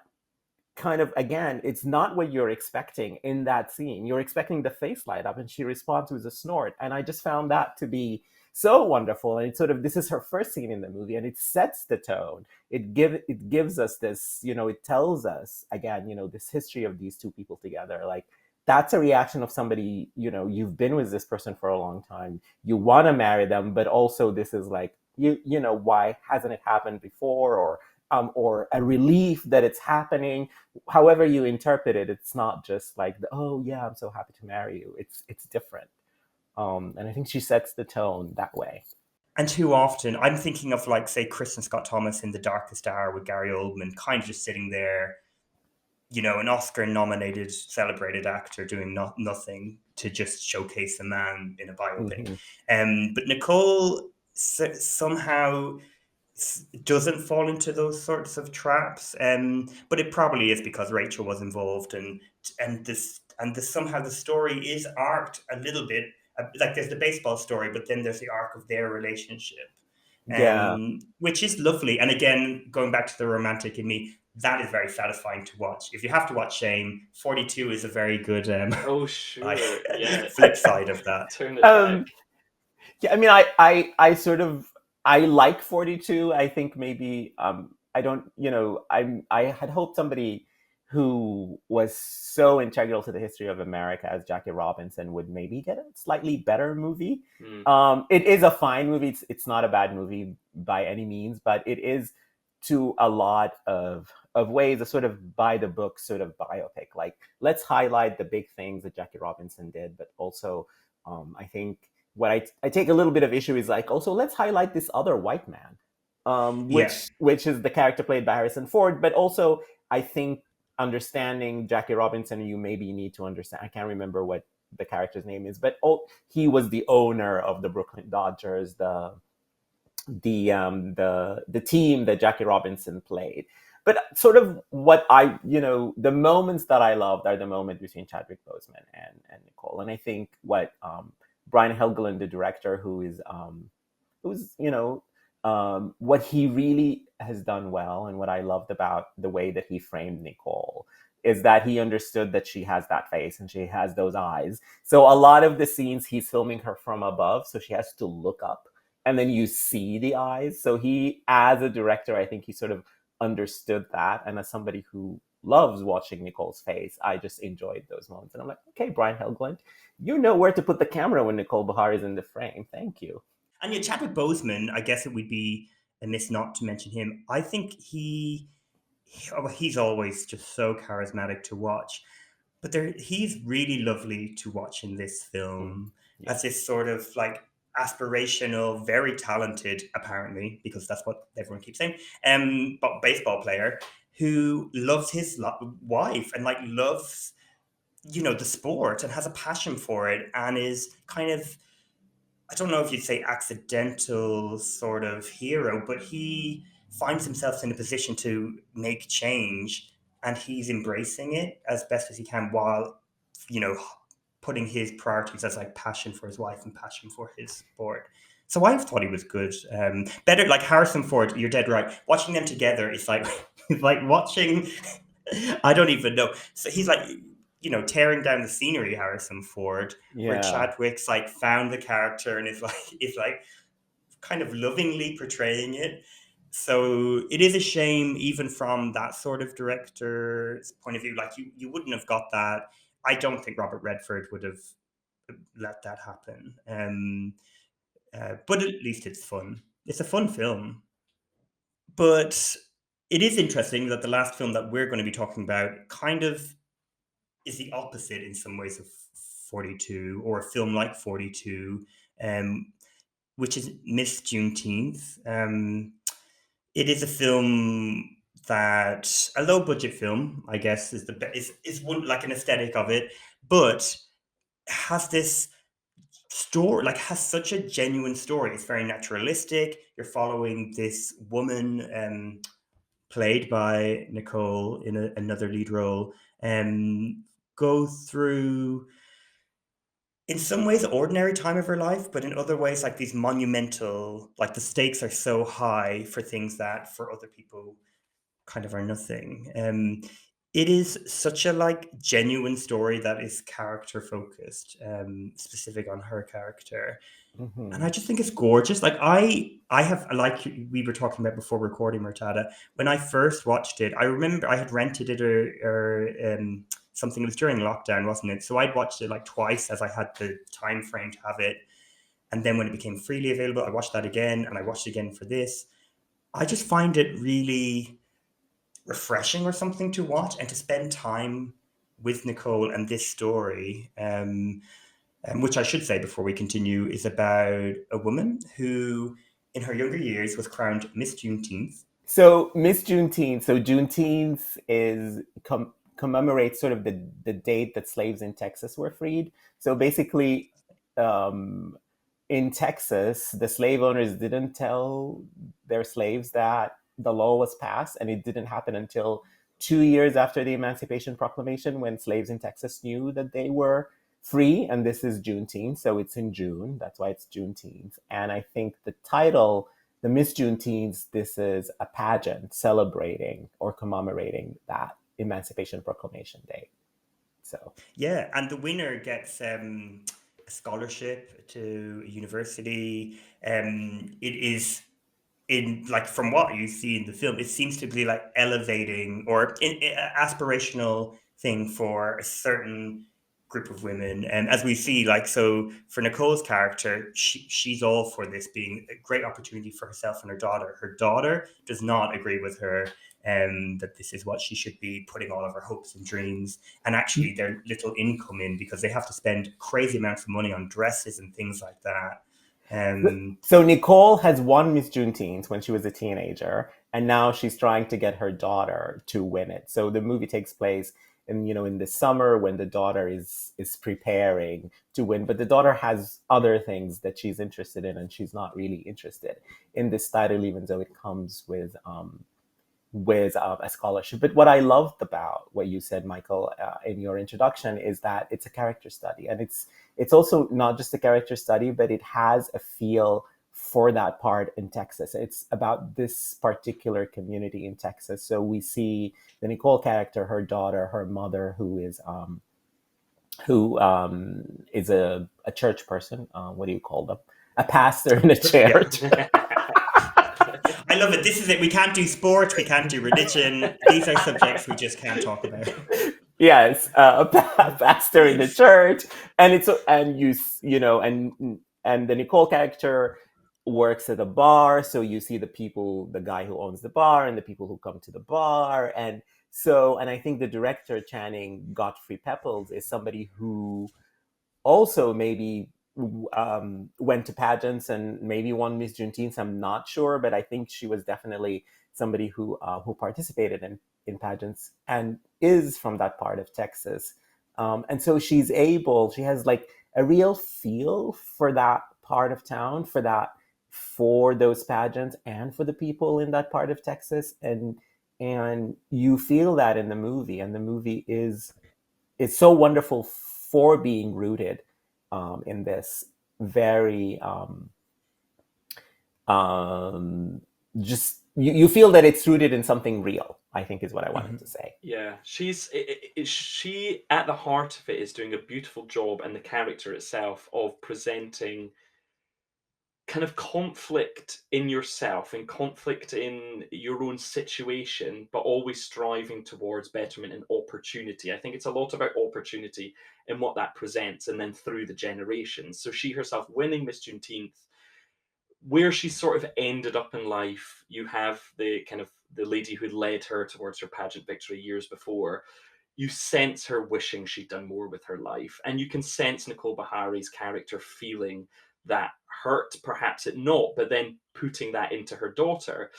kind of, again, it's not what you're expecting in that scene. You're expecting the face light up, and she responds with a snort. And I just found that to be so wonderful. And it's sort of, this is her first scene in the movie, and it sets the tone. It gives us this, it tells us, again, this history of these two people together. Like, that's a reaction of somebody, you've been with this person for a long time. You want to marry them, but also this is like, why hasn't it happened before? Or a relief that it's happening. However you interpret it, it's not just like, oh yeah, I'm so happy to marry you. It's different. And I think she sets the tone that way. And too often, I'm thinking of, like, say, Kristen Scott Thomas in The Darkest Hour with Gary Oldman, kind of just sitting there, an Oscar-nominated, celebrated actor doing nothing to just showcase a man in a biopic. But Nicole somehow doesn't fall into those sorts of traps, but it probably is because Rachel was involved, and somehow the story is arced a little bit. Like, there's the baseball story, but then there's the arc of their relationship, which is lovely. And again, going back to the romantic in me, that is very satisfying to watch. If you have to watch Shame, 42 is a very good oh sure, yeah, flip side of that. Turn it back. Yeah, I mean, I sort of, I like 42. I think maybe I don't, I had hoped somebody who was so integral to the history of America as Jackie Robinson would maybe get a slightly better movie. It is a fine movie. It's not a bad movie by any means, but it is, to a lot of ways, a sort of by the book sort of biopic. Like, let's highlight the big things that Jackie Robinson did, but also I think what I take a little bit of issue is, like, also let's highlight this other white man, which is the character played by Harrison Ford. But also, I think, understanding Jackie Robinson, you maybe need to understand, I can't remember what the character's name is, but he was the owner of the Brooklyn Dodgers, the team that Jackie Robinson played. But sort of what the moments that I loved are the moment between Chadwick Boseman and Nicole. And I think what Brian Helgeland, the director, who's what he really has done well, and what I loved about the way that he framed Nicole, is that he understood that she has that face and she has those eyes. So a lot of the scenes, he's filming her from above, so she has to look up, and then you see the eyes. So he, as a director, I think he sort of understood that. And as somebody who loves watching Nicole's face, I just enjoyed those moments. And I'm like, okay, Brian Helgeland, you know where to put the camera when Nicole Beharie is in the frame. Thank you. And yeah, Chadwick Boseman, I guess it would be amiss not to mention him. I think he's always just so charismatic to watch. But he's really lovely to watch in this film as this sort of, like, aspirational, very talented, apparently, because that's what everyone keeps saying, but baseball player who loves his wife and, like, loves, the sport and has a passion for it, and is kind of, I don't know if you'd say accidental sort of hero, but he finds himself in a position to make change, and he's embracing it as best as he can, while, putting his priorities as, like, passion for his wife and passion for his sport. So I thought he was good. Better, like Harrison Ford, you're dead right. Watching them together is like, like watching, I don't even know. So he's like, tearing down the scenery, Harrison Ford, where Chadwick's, like, found the character and is like kind of lovingly portraying it. So it is a shame, even from that sort of director's point of view, like, you wouldn't have got that. I don't think Robert Redford would have let that happen. But at least it's fun. It's a fun film. But it is interesting that the last film that we're going to be talking about kind of is the opposite in some ways of 42, or a film like 42, which is Miss Juneteenth. It is a film that a low budget film, I guess, is one like an aesthetic of it, but has this story, like has such a genuine story. It's very naturalistic. You're following this woman, played by Nicole in another lead role, go through, in some ways, ordinary time of her life, but in other ways, like these monumental, like the stakes are so high for things that for other people kind of are nothing. It is such a like genuine story that is character focused, specific on her character, and I just think it's gorgeous. Like I have, like we were talking about before recording, Murtada. When I first watched it, I remember I had rented it or something. It was during lockdown, wasn't it? So I'd watched it like twice as I had the time frame to have it, and then when it became freely available, I watched that again, and I watched it again for this. I just find it really refreshing or something to watch and to spend time with Nicole and this story. Which I should say before we continue is about a woman who, in her younger years, was crowned Miss Juneteenth. So Miss Juneteenth. So Juneteenth is commemorates sort of the date that slaves in Texas were freed. So basically, in Texas, the slave owners didn't tell their slaves that the law was passed, and it didn't happen until 2 years after the Emancipation Proclamation, when slaves in Texas knew that they were free. And this is Juneteenth, so it's in June. That's why it's Juneteenth. And I think the title, the Miss Juneteenth, this is a pageant celebrating or commemorating that Emancipation Proclamation Day. So yeah, and the winner gets a scholarship to a university. It is, in like, from what you see in the film, it seems to be like elevating or aspirational thing for a certain group of women. And as we see, like, so for Nicole's character, she's all for this being a great opportunity for herself and her daughter. Her daughter does not agree with her, that this is what she should be putting all of her hopes and dreams and actually their little income in, because they have to spend crazy amounts of money on dresses and things like that. So Nicole has won Miss Juneteenth when she was a teenager, and now she's trying to get her daughter to win it. So the movie takes place in the summer when the daughter is preparing to win, but the daughter has other things that she's interested in, and she's not really interested in this title, even though it comes with a scholarship. But what I loved about what you said, Michael, in your introduction, is that it's a character study, and it's also not just a character study, but it has a feel for that part in Texas. It's about this particular community in Texas. So we see the Nicole character, her daughter, her mother, who is a church person. What do you call them? A pastor in a church. I love it. This is it. We can't do sports. We can't do religion. These are subjects we just can't talk about. Yes, a pastor in the church, and and the Nicole character works at a bar. So you see the guy who owns the bar, and the people who come to the bar, and I think the director, Channing Godfrey Peoples, is somebody who also maybe went to pageants and maybe won Miss Juneteenth. I'm not sure, but I think she was definitely somebody who participated in pageants and is from that part of Texas. And so she has like a real feel for that part of town, for those pageants and for the people in that part of Texas. And you feel that in the movie, and the movie is so wonderful for being rooted in this very just you feel that it's rooted in something real, I think, is what I wanted to say. Yeah, she at the heart of it is doing a beautiful job, and the character itself, of presenting kind of conflict in yourself and conflict in your own situation, but always striving towards betterment and opportunity. I think it's a lot about opportunity and what that presents, and then through the generations. So she herself winning Miss Juneteenth, where she sort of ended up in life, you have the lady who led her towards her pageant victory years before. You sense her wishing she'd done more with her life, and you can sense Nicole Beharie's character feeling that hurt, perhaps it not, but then putting that into her daughter.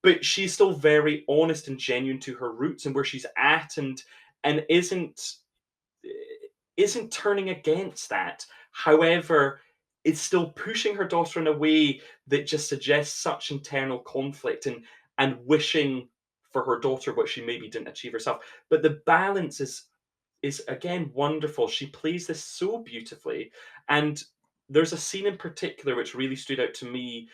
but she's still very honest and genuine to her roots and where she's at, and isn't turning against that. However, it's still pushing her daughter in a way that just suggests such internal conflict and wishing for her daughter what she maybe didn't achieve herself. But the balance is again wonderful. She plays this so beautifully, and there's a scene in particular which really stood out to me,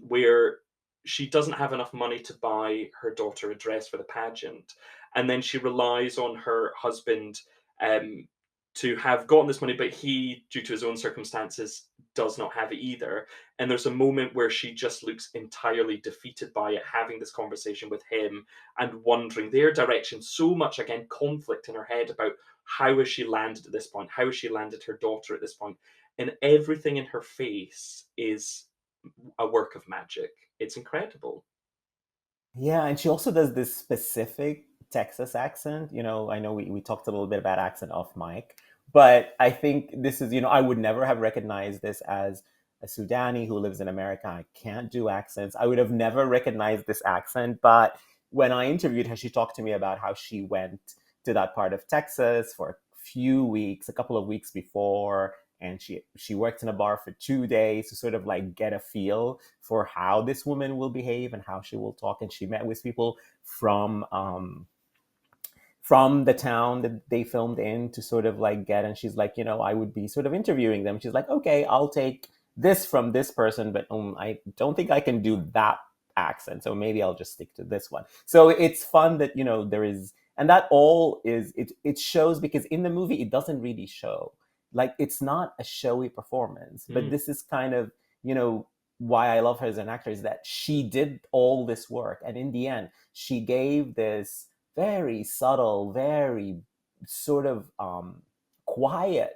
where she doesn't have enough money to buy her daughter a dress for the pageant, and then she relies on her husband um, to have gotten this money, but he, due to his own circumstances, does not have it either. And there's a moment where she just looks entirely defeated by it, having this conversation with him and wondering their direction. So much, again, conflict in her head about how has she landed at this point? How has she landed her daughter at this point? And everything in her face is a work of magic. It's incredible. Yeah, and she also does this specific Texas accent. I know we talked a little bit about accent off mic, but I think this is, I would never have recognized this as a Sudani who lives in America. I can't do accents. I would have never recognized this accent. But when I interviewed her, she talked to me about how she went to that part of Texas for a couple of weeks before, and she worked in a bar for 2 days to sort of like get a feel for how this woman will behave and how she will talk. And she met with people from the town that they filmed in to sort of like get, and she's like, I would be sort of interviewing them. She's like, okay, I'll take this from this person, but I don't think I can do that accent, so maybe I'll just stick to this one. So it's fun that there is, and that all is it shows, because in the movie it doesn't really show, like it's not a showy performance, but this is kind of why I love her as an actor, is that she did all this work, and in the end she gave this very subtle, very sort of quiet,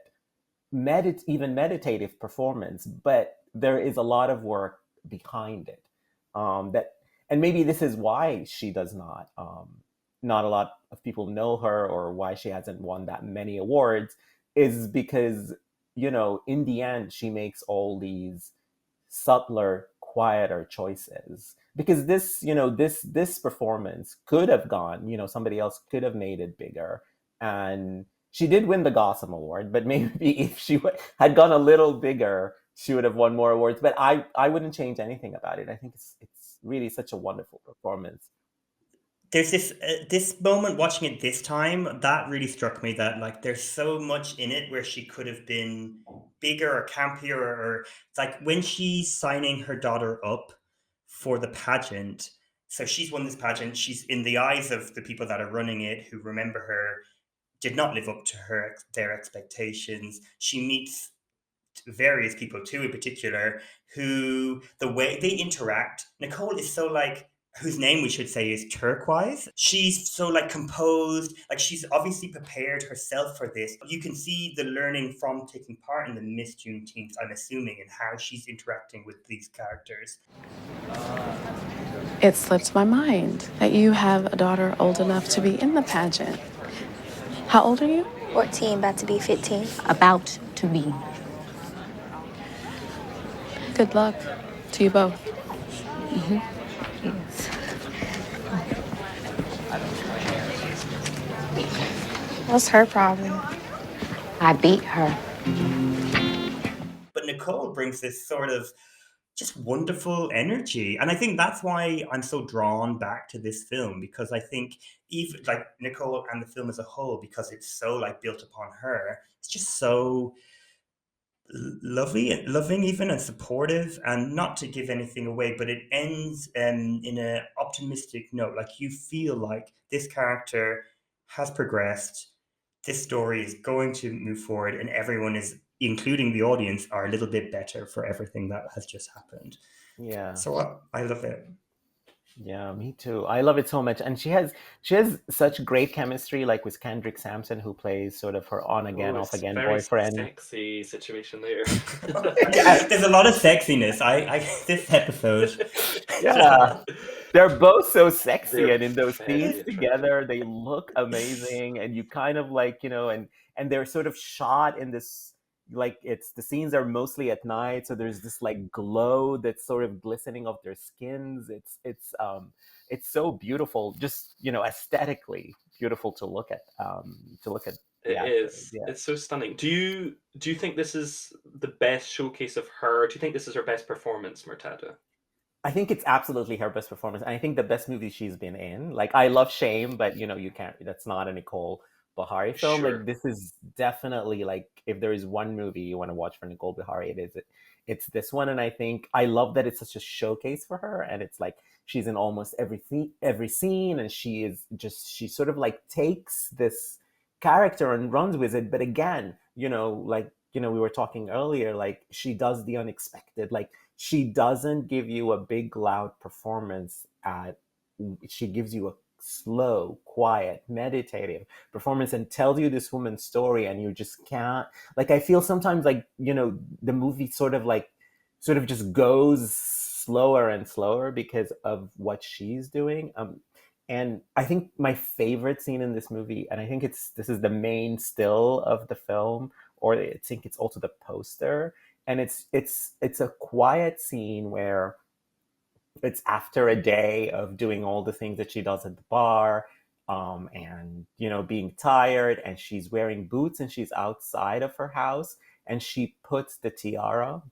even meditative performance, but there is a lot of work behind it. And maybe this is why she does not a lot of people know her, or why she hasn't won that many awards, is because in the end she makes all these subtler, quieter choices. Because this performance could have gone, somebody else could have made it bigger, and she did win the Gotham Award. But maybe if she had gone a little bigger, she would have won more awards. But I wouldn't change anything about it. I think it's really such a wonderful performance. There's this moment watching it this time that really struck me, that like there's so much in it where she could have been bigger or campier, or it's like when she's signing her daughter up for the pageant. So she's won this pageant. She's, in the eyes of the people that are running it, who remember her, did not live up to their expectations. She meets various people too, in particular, who, the way they interact, Nicole is so like, whose name we should say is Turquoise. She's so like composed, like she's obviously prepared herself for this. You can see the learning from taking part in the Miss Juneteenth, I'm assuming, and how she's interacting with these characters. It slipped my mind that you have a daughter old enough to be in the pageant. How old are you? 14, about to be 15. About to be. Good luck to you both. Mm-hmm. What's her problem? I beat her. But Nicole brings this sort of just wonderful energy. And I think that's why I'm so drawn back to this film, because I think even like Nicole and the film as a whole, because it's so like built upon her, it's just so loving even, and supportive. And not to give anything away, but it ends in an optimistic note. Like you feel like this character has progressed, this story is going to move forward, and everyone is, including the audience, are a little bit better for everything that has just happened. Yeah. So I love it. Yeah, me too. I love it so much. And she has such great chemistry, like with Kendrick Sampson, who plays sort of her on again, off again boyfriend. Sexy situation there. There's a lot of sexiness. I this episode. Yeah. They're both so sexy, and in those scenes together, they look amazing. And you kind of like, and they're sort of shot in this like it's the scenes are mostly at night, so there's this like glow that's sort of glistening off their skins. It's so beautiful, just aesthetically beautiful to look at. The It actors. is. Yeah. It's so stunning. Do you think this is the best showcase of her? Do you think this is her best performance, Murtada? I think it's absolutely her best performance. And I think the best movie she's been in. Like, I love Shame, but you can't, that's not a Nicole Beharie film. Sure. Like, this is definitely, like, if there is one movie you want to watch for Nicole Beharie, it's this one. And I think I love that it's such a showcase for her. And it's like she's in almost every scene, and she sort of like takes this character and runs with it. But again, we were talking earlier, like, she does the unexpected. Like, she doesn't give you a big, loud performance. She gives you a slow, quiet, meditative performance and tells you this woman's story, and you just can't. Like, I feel sometimes like, the movie sort of just goes slower and slower because of what she's doing. And I think my favorite scene in this movie, and I think this is the main still of the film, or I think it's also the poster. And it's a quiet scene where it's after a day of doing all the things that she does at the bar, and being tired, and she's wearing boots, and she's outside of her house, and she puts the tiara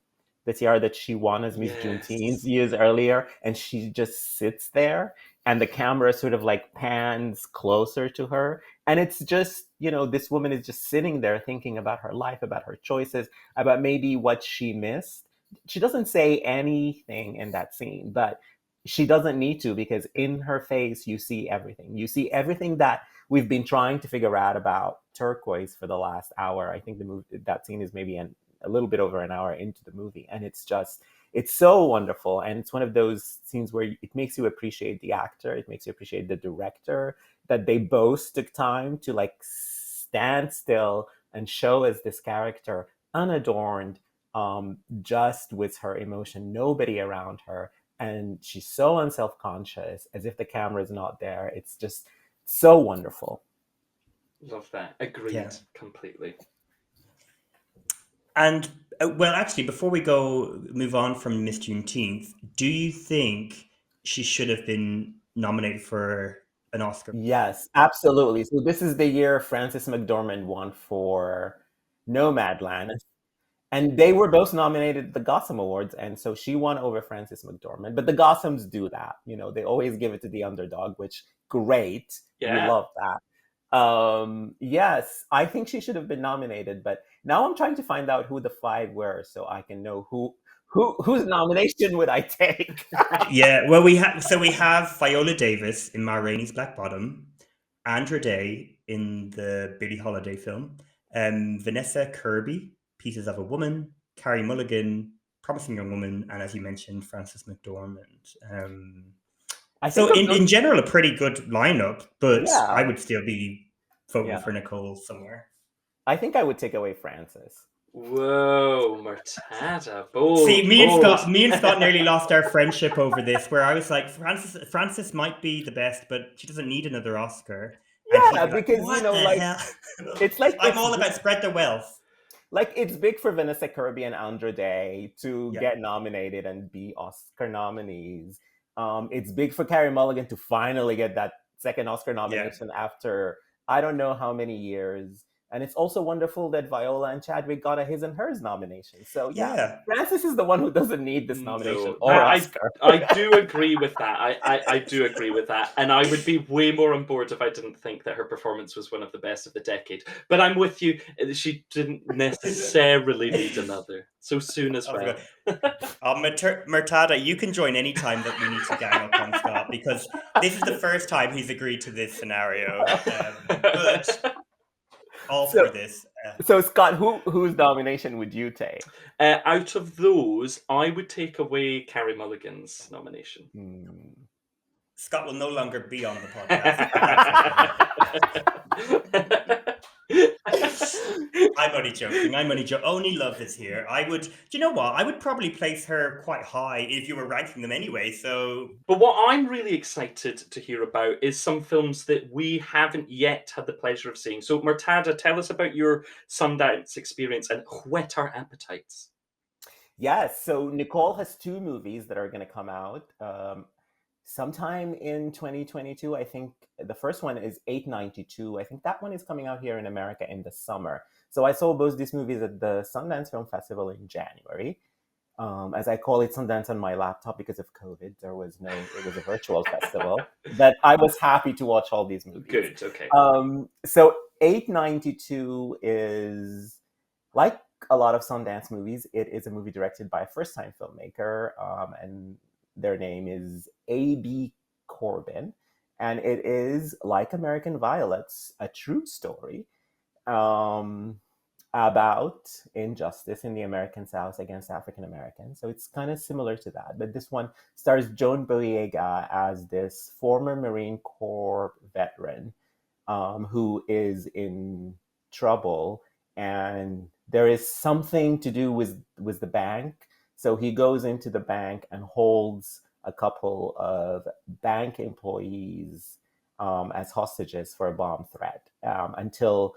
that she won as Miss Juneteenth years earlier, and she just sits there, and the camera sort of like pans closer to her, and it's just, this woman is just sitting there thinking about her life, about her choices, about maybe what she missed. She doesn't say anything in that scene, but she doesn't need to, because in her face you see everything. You see everything that we've been trying to figure out about Turquoise for the last hour. I think that scene is maybe a little bit over an hour into the movie, and it's so wonderful. And it's one of those scenes where it makes you appreciate the actor, it makes you appreciate the director, that they both took time to like stand still and show us this character unadorned, just with her emotion, nobody around her, and she's so unself-conscious, as if the camera is not there. It's just so wonderful. Love that. Agreed. Completely. And well, actually, before we move on from Miss Juneteenth, do you think she should have been nominated for an Oscar? Yes, absolutely. So this is the year Frances McDormand won for Nomadland, and they were both nominated at the Gotham Awards, and so she won over Frances McDormand. But the Gothams do that, they always give it to the underdog, which great, we love that. Yes, I think she should have been nominated, but now I'm trying to find out who the 5 were, so I can know whose nomination would I take. Yeah, well, we have Viola Davis in Ma Rainey's Black Bottom, Andra Day in the Billie Holiday film, Vanessa Kirby, Pieces of a Woman, Carey Mulligan, Promising Young Woman, and as you mentioned, Frances McDormand. So in general, a pretty good lineup, but I would still be voting for Nicole somewhere. I think I would take away Frances. Whoa, Murtada, bold. See, me and Scott nearly lost our friendship over this, where I was like, Frances might be the best, but she doesn't need another Oscar. Yeah, because hell? It's like I'm all about spread the wealth. Like, it's big for Vanessa Kirby and Andra Day to get nominated and be Oscar nominees. It's big for Carey Mulligan to finally get that second Oscar nomination after I don't know how many years. And it's also wonderful that Viola and Chadwick got a his and hers nomination. So Frances is the one who doesn't need this nomination or Oscar. I do agree with that. I do agree with that. And I would be way more on board if I didn't think that her performance was one of the best of the decade. But I'm with you. She didn't necessarily need another so soon as well. Murtada, you can join any time that we need to gang up on Scott, because this is the first time he's agreed to this scenario. But all for this. So Scott, whose nomination would you take? Out of those, I would take away Carey Mulligan's nomination. Scott will no longer be on the podcast. I'm only joking. Only Love is here. Do you know what? I would probably place her quite high if you were ranking them anyway. So, But what I'm really excited to hear about is some films that we haven't yet had the pleasure of seeing. So, Murtada, tell us about your Sundance experience and whet our appetites. Yes, so Nicole has two movies that are going to come out sometime in 2022. I think the first one is 892. I think that one is coming out here in America in the summer. So I saw both these movies at the Sundance Film Festival in January. As I call it, Sundance on my laptop because of COVID. It was a virtual festival. But I was happy to watch all these movies. Good, okay. So 892 is like a lot of Sundance movies. It is a movie directed by a first-time filmmaker, and their name is A.B. Corbin. And it is, like American Violets, a true story about injustice in the American South against African Americans. So it's kind of similar to that. But this one stars Joan Boyega as this former Marine Corps veteran who is in trouble, and there is something to do with the bank. So he goes into the bank and holds a couple of bank employees as hostages for a bomb threat until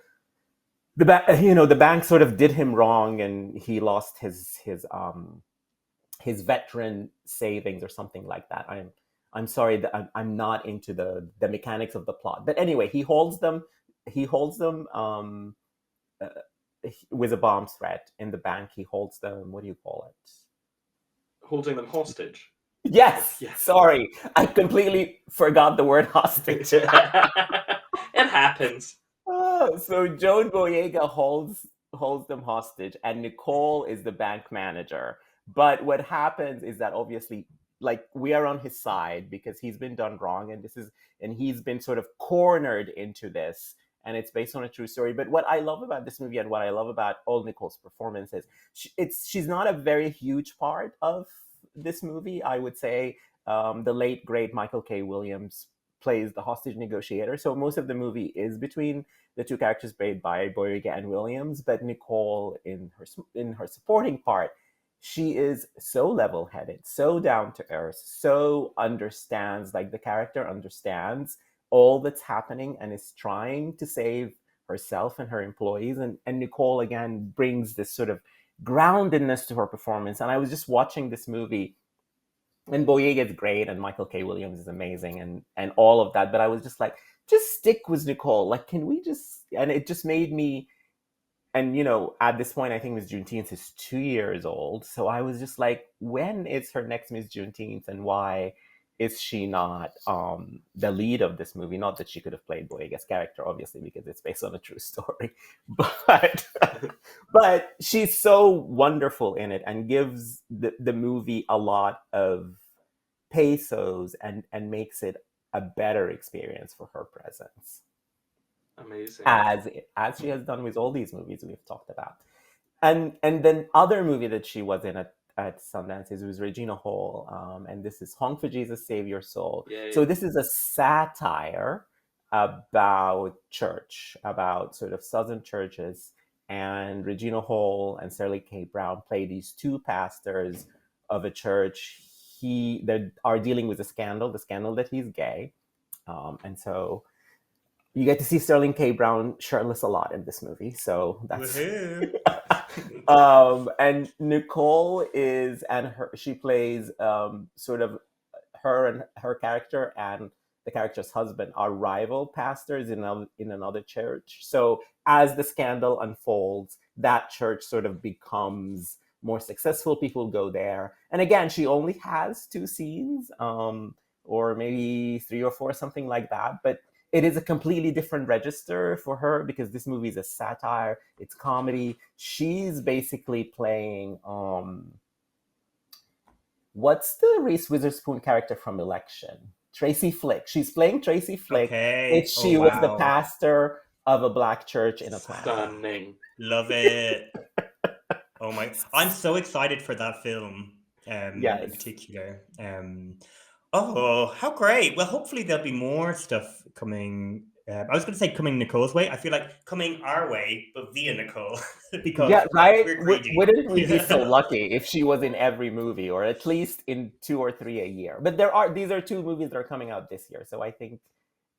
the bank sort of did him wrong, and he lost his veteran savings or something like that. I'm sorry that I'm not into the mechanics of the plot, but anyway, he holds them with a bomb threat in the bank. He holds them. What do you call it? Holding them hostage. Yes. Sorry, I completely forgot the word hostage. It happens. So Joan Boyega holds them hostage, and Nicole is the bank manager. But what happens is that obviously, like, we are on his side because he's been done wrong, and he's been sort of cornered into this, and it's based on a true story. But what I love about this movie and what I love about all Nicole's performances, she's not a very huge part of this movie. I would say the late great Michael K. Williams plays the hostage negotiator. So most of the movie is between the two characters played by Boyega and Williams, but Nicole in her supporting part, she is so level-headed, so down to earth, so understands, like the character understands all that's happening and is trying to save herself and her employees. And Nicole again brings this sort of groundedness to her performance. And I was just watching this movie, and Boyega is great, and Michael K. Williams is amazing, and all of that. But I was just like, just stick with Nicole. Like, can we just? And it just made me. And at this point, I think Miss Juneteenth is 2 years old. So I was just like, when is her next Miss Juneteenth, and why is she not the lead of this movie? Not that she could have played Boyega's character, obviously, because it's based on a true story. But she's so wonderful in it and gives the movie a lot of pesos and makes it a better experience for her presence. Amazing. As she has done with all these movies we've talked about. And then other movie that she was in at Sundance was Regina Hall, and this is Honk for Jesus, Save Your Soul. Yeah. So this is a satire about church, about sort of Southern churches, and Regina Hall and Sterling K. Brown play these two pastors of a church. They are dealing with the scandal that he's gay, and so you get to see Sterling K. Brown shirtless a lot in this movie. So that's and Nicole she plays sort of her and her character and the character's husband are rival pastors in another church. So as the scandal unfolds, that church sort of becomes more successful. People go there. And again, she only has 2 scenes, or maybe 3 or 4, something like that. But it is a completely different register for her because this movie is a satire. It's comedy. She's basically playing, what's the Reese Witherspoon character from Election? Tracy Flick. She's playing Tracy Flick. Okay. She was the pastor of a Black church in Atlanta. Stunning. Love it. Oh my! I'm so excited for that film. In particular. Oh, how great! Well, hopefully there'll be more stuff coming I was going to say coming Nicole's way. I feel like coming our way, but via Nicole, because Yeah, right? we're greedy. Wouldn't we be so lucky if she was in every movie, or at least in 2 or 3 a year? But these are 2 movies that are coming out this year, so I think,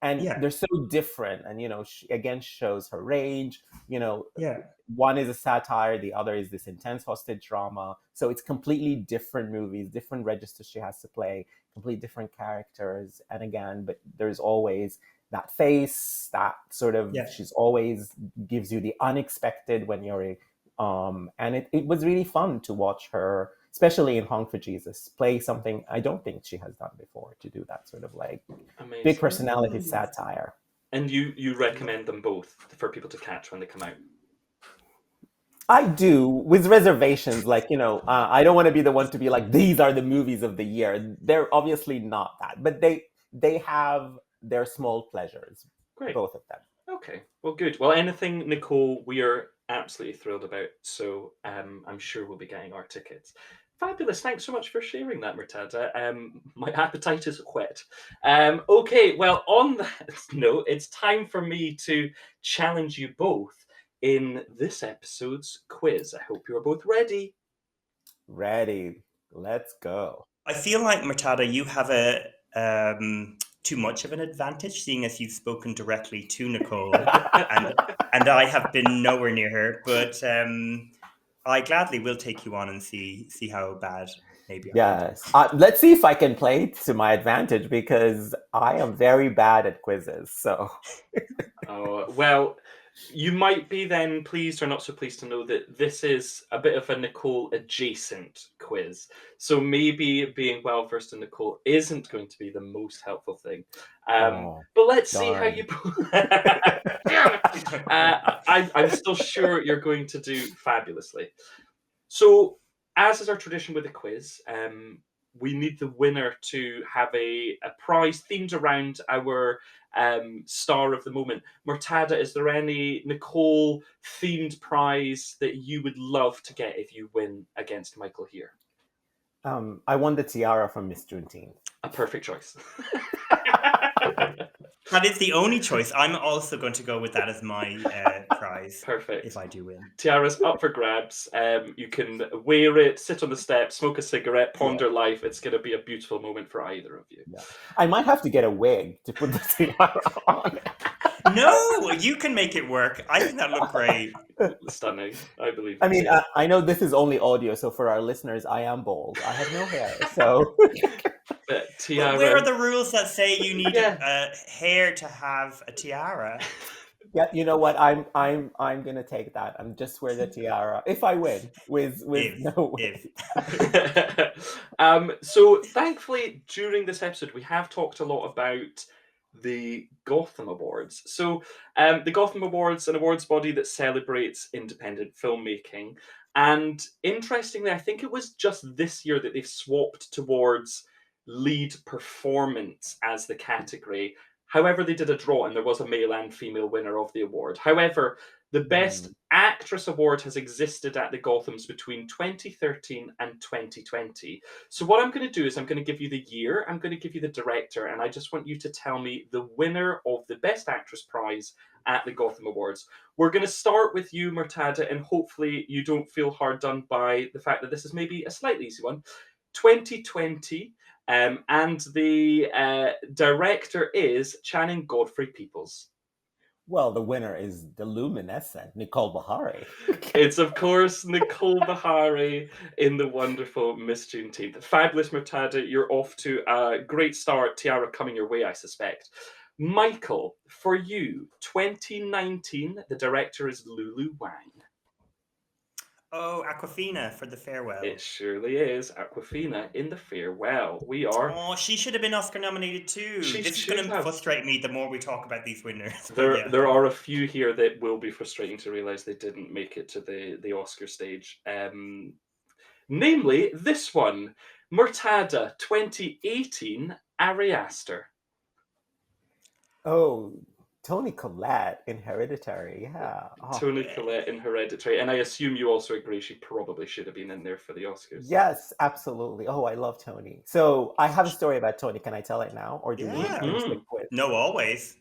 and Yeah. they're so different, and she again shows her range. Yeah. One is a satire, the other is this intense hostage drama. So it's completely different movies, different registers she has to play, completely different characters, and again, but there's always that face, that sort of, she's always gives you the unexpected when you're and it was really fun to watch her, especially in Hung for Jesus, play something I don't think she has done before, to do that sort of like big personality satire. And you recommend them both for people to catch when they come out? I do, with reservations. Like, I don't want to be the one to be like, these are the movies of the year. They're obviously not that, but they have their small pleasures. Great. Both of them. Okay, well, good. Well, anything, Nicole, we are absolutely thrilled about. So I'm sure we'll be getting our tickets. Fabulous. Thanks so much for sharing that, Murtada. My appetite is whet. Okay, well, on that note, it's time for me to challenge you both in this episode's quiz. I hope you're both ready. Ready. Let's go. I feel like, Murtada, you have too much of an advantage, seeing as you've spoken directly to Nicole, and I have been nowhere near her. But I gladly will take you on and see how bad maybe. Yes. Let's see if I can play to my advantage, because I am very bad at quizzes. So. Oh, well, you might be then pleased or not so pleased to know that this is a bit of a Nicole adjacent quiz. So maybe being well versed in Nicole isn't going to be the most helpful thing. But let's see how you. I'm still sure you're going to do fabulously. So, as is our tradition with the quiz, we need the winner to have a prize themed around our star of the moment. Murtada, is there any Nicole themed prize that you would love to get if you win against Michael here? I won the tiara from Miss Juneteenth. A perfect choice. That is the only choice. I'm also going to go with that as my prize. Perfect. If I do win. Tiara's up for grabs. You can wear it, sit on the steps, smoke a cigarette, ponder life. It's going to be a beautiful moment for either of you. Yeah. I might have to get a wig to put the tiara on. No, you can make it work. I think that looked great. Stunning. I believe. I mean, I know this is only audio, so for our listeners, I am bald. I have no hair, so. Tiara. Where are the rules that say you need hair to have a tiara? Yeah, you know what? I'm gonna take that. I'm just wear the tiara if I win with no wig. So thankfully, during this episode, we have talked a lot about the Gotham Awards. So the Gotham Awards, an awards body that celebrates independent filmmaking. And interestingly, I think it was just this year that they've swapped towards lead performance as the category. However, they did a draw and there was a male and female winner of the award. However, the Best Actress Award has existed at the Gothams between 2013 and 2020. So what I'm going to do is I'm going to give you the year, I'm going to give you the director, and I just want you to tell me the winner of the Best Actress prize at the Gotham Awards. We're going to start with you, Murtada, and hopefully you don't feel hard done by the fact that this is maybe a slightly easy one. 2020, and the director is Channing Godfrey Peoples. Well, the winner is the luminescent Nicole Beharie. It's, of course, Nicole Beharie in the wonderful Miss Juneteenth. Fabulous, Murtada. You're off to a great start. Tiara coming your way, I suspect. Michael, for you, 2019, the director is Lulu Wang. Oh, Awkwafina for The Farewell. It surely is. Awkwafina in The Farewell. We are. Oh, she should have been Oscar nominated too. This is going to frustrate me the more we talk about these winners. There are a few here that will be frustrating to realise they didn't make it to the Oscar stage. Namely, this one, Murtada, 2018, Ari Aster. Oh, Toni Collette in Hereditary, yeah. Oh. Toni Collette in Hereditary. And I assume you also agree she probably should have been in there for the Oscars. Yes, absolutely. Oh, I love Toni. So I have a story about Toni. Can I tell it now? Or do we finish the quiz? No, always.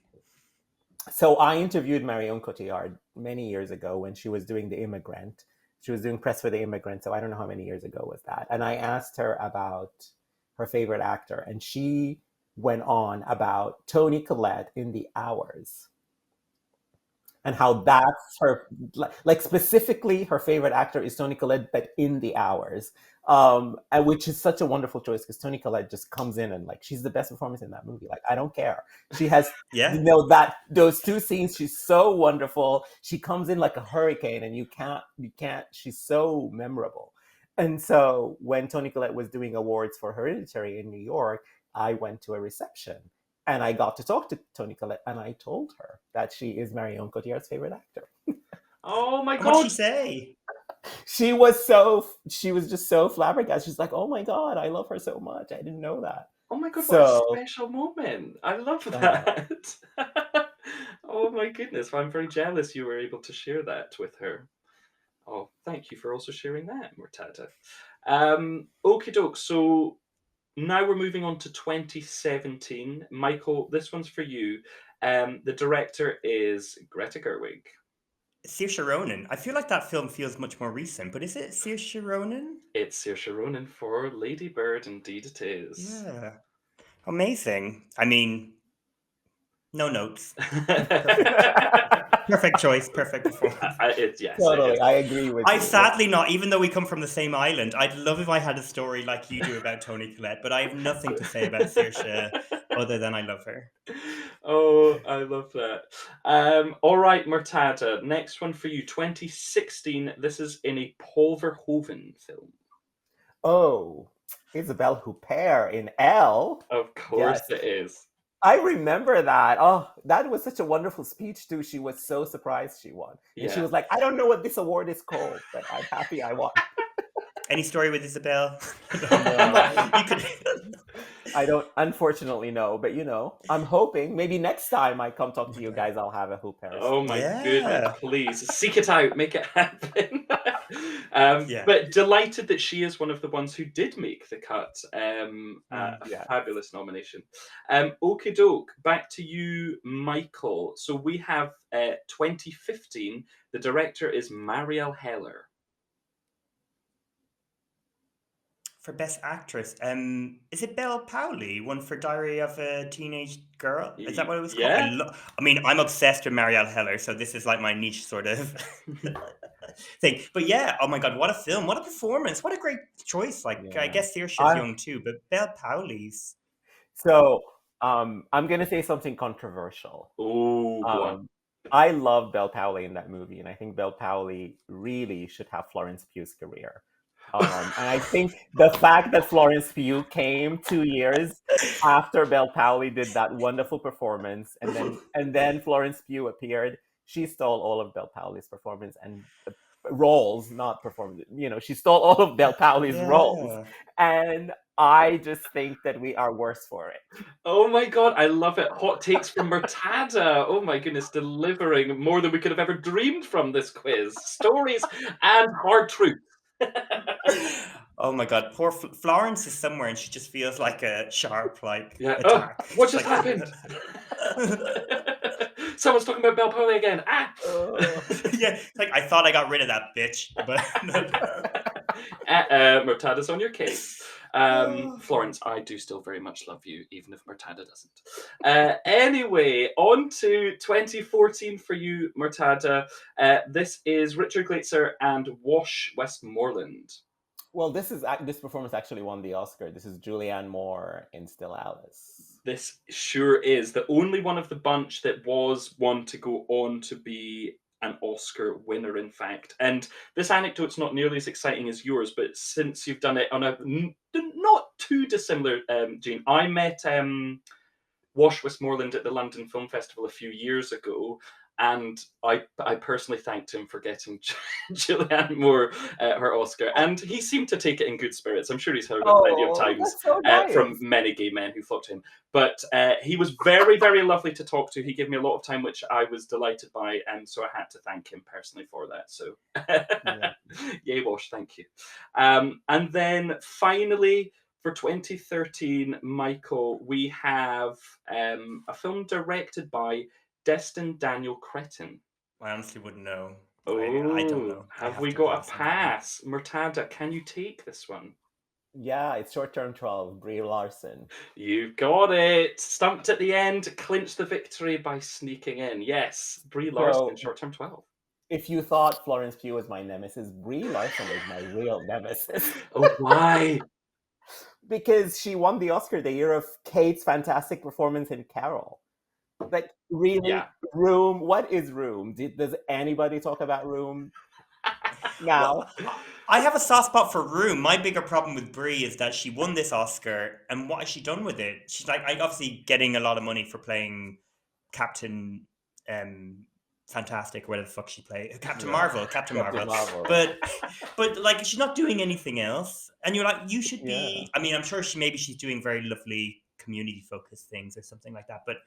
So I interviewed Marion Cotillard many years ago when she was doing The Immigrant. She was doing press for The Immigrant, so I don't know how many years ago was that. And I asked her about her favorite actor, and she went on about Toni Collette in The Hours and how that's her, like specifically her favorite actor is Toni Collette, but in The Hours, and which is such a wonderful choice because Toni Collette just comes in and like she's the best performance in that movie. Like I don't care, she has Yeah. that those two scenes. She's so wonderful. She comes in like a hurricane, and you can't. She's so memorable. And so when Toni Collette was doing awards for Hereditary in New York, I went to a reception and I got to talk to Toni Collette, and I told her that she is Marion Cotillard's favorite actor. Oh my And what'd God. she say? She was just so flabbergasted. She's like, "Oh my God, I love her so much. I didn't know that." Oh my God, what a So special moment. I love uh, that. Oh my goodness. Well, I'm very jealous you were able to share that with her. Oh, thank you for also sharing that, Murtada. Okie doke. So now we're moving on to 2017. Michael, this one's for you. The director is Greta Gerwig. Saoirse Ronan. I feel like that film feels much more recent, but is it Saoirse Ronan? It's Saoirse Ronan for Lady Bird, indeed it is. Yeah. Amazing. I mean, no notes. Perfect choice, perfect performance. Yes, totally, it is. I agree with I you. sadly not, even though we come from the same island, I'd love if I had a story like you do about Toni Collette, but I have nothing to say about Saoirse other than I love her. Oh, I love that. All right, Murtada, next one for you. 2016. This is in a Paul Verhoeven film. Oh, Isabelle Huppert in Elle. Of course Yes. it is. I remember that. Oh, that was such a wonderful speech too. She was so surprised she won. And she Yeah. was like, I don't know what this award is called, but I'm happy I won. Any story with Isabel? I don't unfortunately know, but I'm hoping maybe next time I come talk to you guys, I'll have a Huppert. Oh my goodness, please seek it out, make it happen. Yeah. But delighted that she is one of the ones who did make the cut. A Yeah. fabulous nomination. Okie doke, back to you, Michael. So we have 2015. The director is Marielle Heller. For Best Actress, is it Belle Powley, one for Diary of a Teenage Girl? Is that what it was called? Yeah. I mean, I'm obsessed with Marielle Heller, so this is like my niche sort of thing. But yeah, oh my God, what a film, what a performance, what a great choice. Like, I guess Saoirse's young too, but Belle Powley's. So I'm gonna say something controversial. Oh, go on. I love Belle Powley in that movie, and I think Belle Powley really should have Florence Pugh's career. And I think the fact that Florence Pugh came 2 years after Belle Powley did that wonderful performance, and then Florence Pugh appeared, she stole all of Belle Powley's performance and roles, not performance. She stole all of Belle Powley's roles, and I just think that we are worse for it. Oh my God, I love it. Hot takes from Murtada. Oh my goodness, delivering more than we could have ever dreamed from this quiz. Stories and hard truth. Oh my God, poor Florence is somewhere and she just feels like a sharp Yeah. attack. Oh, what just happened? Someone's talking about Belle Powley again. Yeah, like I thought I got rid of that bitch, but Murtada's on your case. Florence, I do still very much love you, even if Murtada doesn't. Anyway, on to 2014 for you, Murtada. This is Richard Gleitzer and Wash Westmoreland. Well, this performance actually won the Oscar. This is Julianne Moore in Still Alice. This sure is the only one of the bunch that was one to go on to be an Oscar winner, in fact. And this anecdote's not nearly as exciting as yours, but since you've done it on a not too dissimilar, Jane, I met Wash Westmoreland at the London Film Festival a few years ago, and I personally thanked him for getting Julianne Moore her Oscar, and he seemed to take it in good spirits. I'm sure he's heard it plenty of times so nice. from many gay men who flocked to him. But he was very, very lovely to talk to. He gave me a lot of time, which I was delighted by, and so I had to thank him personally for that. So, yay, Wash, thank you. And then finally, for 2013, Michael, we have a film directed by Destin Daniel Cretton. I honestly wouldn't know. Oh, I don't know. Have we got a pass? Murtada, can you take this one? Yeah, it's short term 12, Brie Larson. You've got it. Stumped at the end, clinched the victory by sneaking in. Yes, Brie Larson, short term 12. If you thought Florence Pugh was my nemesis, Brie Larson is my real nemesis. Oh, why? Because she won the Oscar the year of Kate's fantastic performance in Carol. Like, really? Yeah. Room? What is Room? Does anybody talk about Room now? Well, I have a soft spot for Room. My bigger problem with Brie is that she won this Oscar, and what has she done with it? She's like obviously getting a lot of money for playing Captain Fantastic, or whatever the fuck she played, Captain Marvel. But like she's not doing anything else, and you're like, you should be. I mean, I'm sure she's doing very lovely community focused things or something like that, but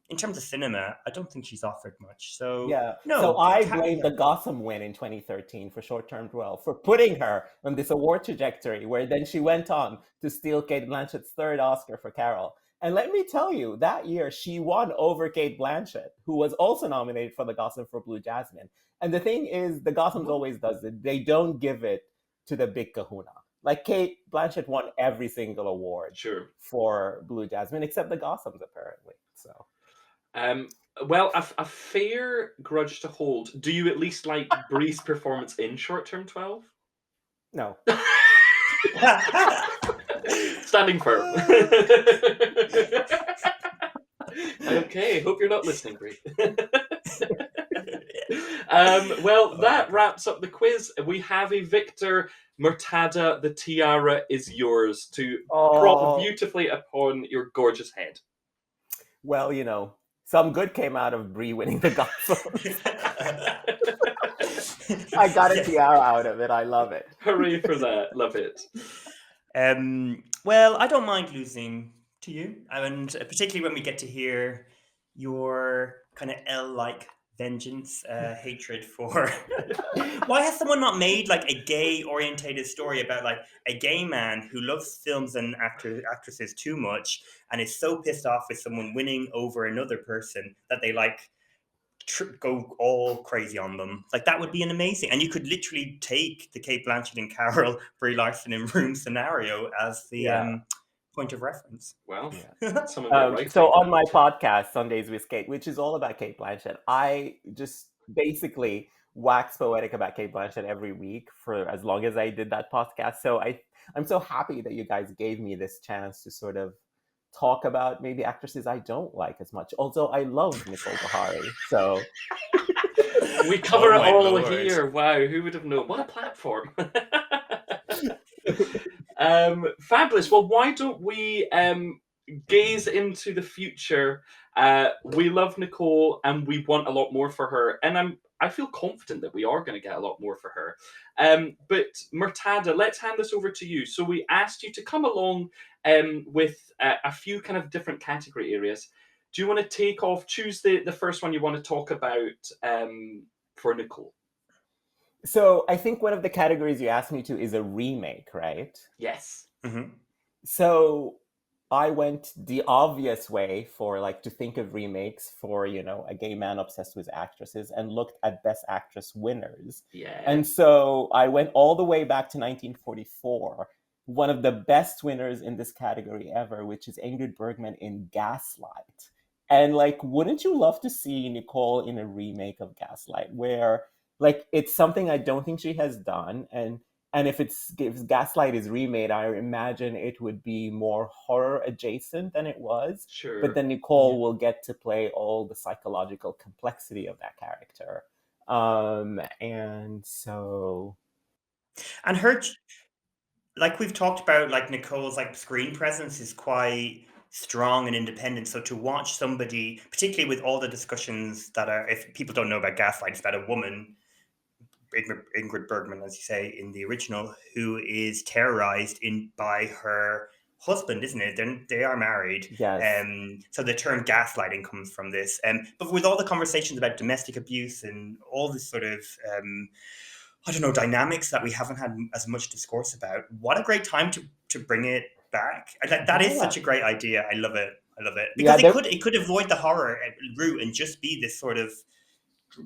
in terms of cinema, I don't think she's offered much. So so I blame the Gotham win in 2013 for short term 12 for putting her on this award trajectory, where then she went on to steal Cate Blanchett's third Oscar for Carol. And let me tell you, that year she won over Cate Blanchett, who was also nominated for the Gotham for Blue Jasmine. And the thing is, the Gotham always does it. They don't give it to the big kahuna. Like Cate Blanchett won every single award for Blue Jasmine, except the Gothams, apparently. So, well, a fair grudge to hold. Do you at least like Brie's performance in short term 12? No. Standing firm. Okay, hope you're not listening, Brie. Well, that wraps up the quiz. We have a victor. Murtada, the tiara is yours to prop beautifully upon your gorgeous head. Well, you know, some good came out of Brie winning the Gotham. I got a tiara out of it. I love it. Hooray for that. Love it. Well, I don't mind losing to you, and particularly when we get to hear your kind of L-like vengeance, hatred for. Why has someone not made like a gay-orientated story about like a gay man who loves films and actresses too much and is so pissed off with someone winning over another person that they like go all crazy on them? Like that would be an amazing, and you could literally take the Cate Blanchett and Carol Brie Larson in Room scenario as the point of reference. Well, so on my podcast, Sundays with Cate, which is all about Cate Blanchett, I just basically wax poetic about Cate Blanchett every week for as long as I did that podcast. So I'm so happy that you guys gave me this chance to sort of talk about maybe actresses I don't like as much. Although I love Nicole Beharie, so we cover it all here. Wow, who would have known? What a platform! Fabulous. Well, why don't we gaze into the future? We love Nicole, and we want a lot more for her, and I feel confident that we are going to get a lot more for her. But Murtada, let's hand this over to you. So we asked you to come along with a few kind of different category areas. Do you want to take off? Choose the first one you want to talk about for Nicole. So I think one of the categories you asked me to is a remake, right? Yes. Mm-hmm. So I went the obvious way for like to think of remakes for, you know, a gay man obsessed with actresses and looked at Best Actress winners. Yeah. And so I went all the way back to 1944, one of the best winners in this category ever, which is Ingrid Bergman in Gaslight. And like, wouldn't you love to see Nicole in a remake of Gaslight, where like it's something I don't think she has done, and if Gaslight is remade, I imagine it would be more horror adjacent than it was. Sure. But then Nicole will get to play all the psychological complexity of that character, and so, and her, like we've talked about, like Nicole's like screen presence is quite strong and independent. So to watch somebody, particularly with all the discussions that are, if people don't know about Gaslight, it's about a woman, Ingrid Bergman, as you say, in the original, who is terrorized by her husband, isn't it? They are married. Yes. So the term gaslighting comes from this. But with all the conversations about domestic abuse and all this sort of, I don't know, dynamics that we haven't had as much discourse about, what a great time to bring it back. That is such a great idea. I love it. I love it because Yeah, it could avoid the horror route and just be this sort of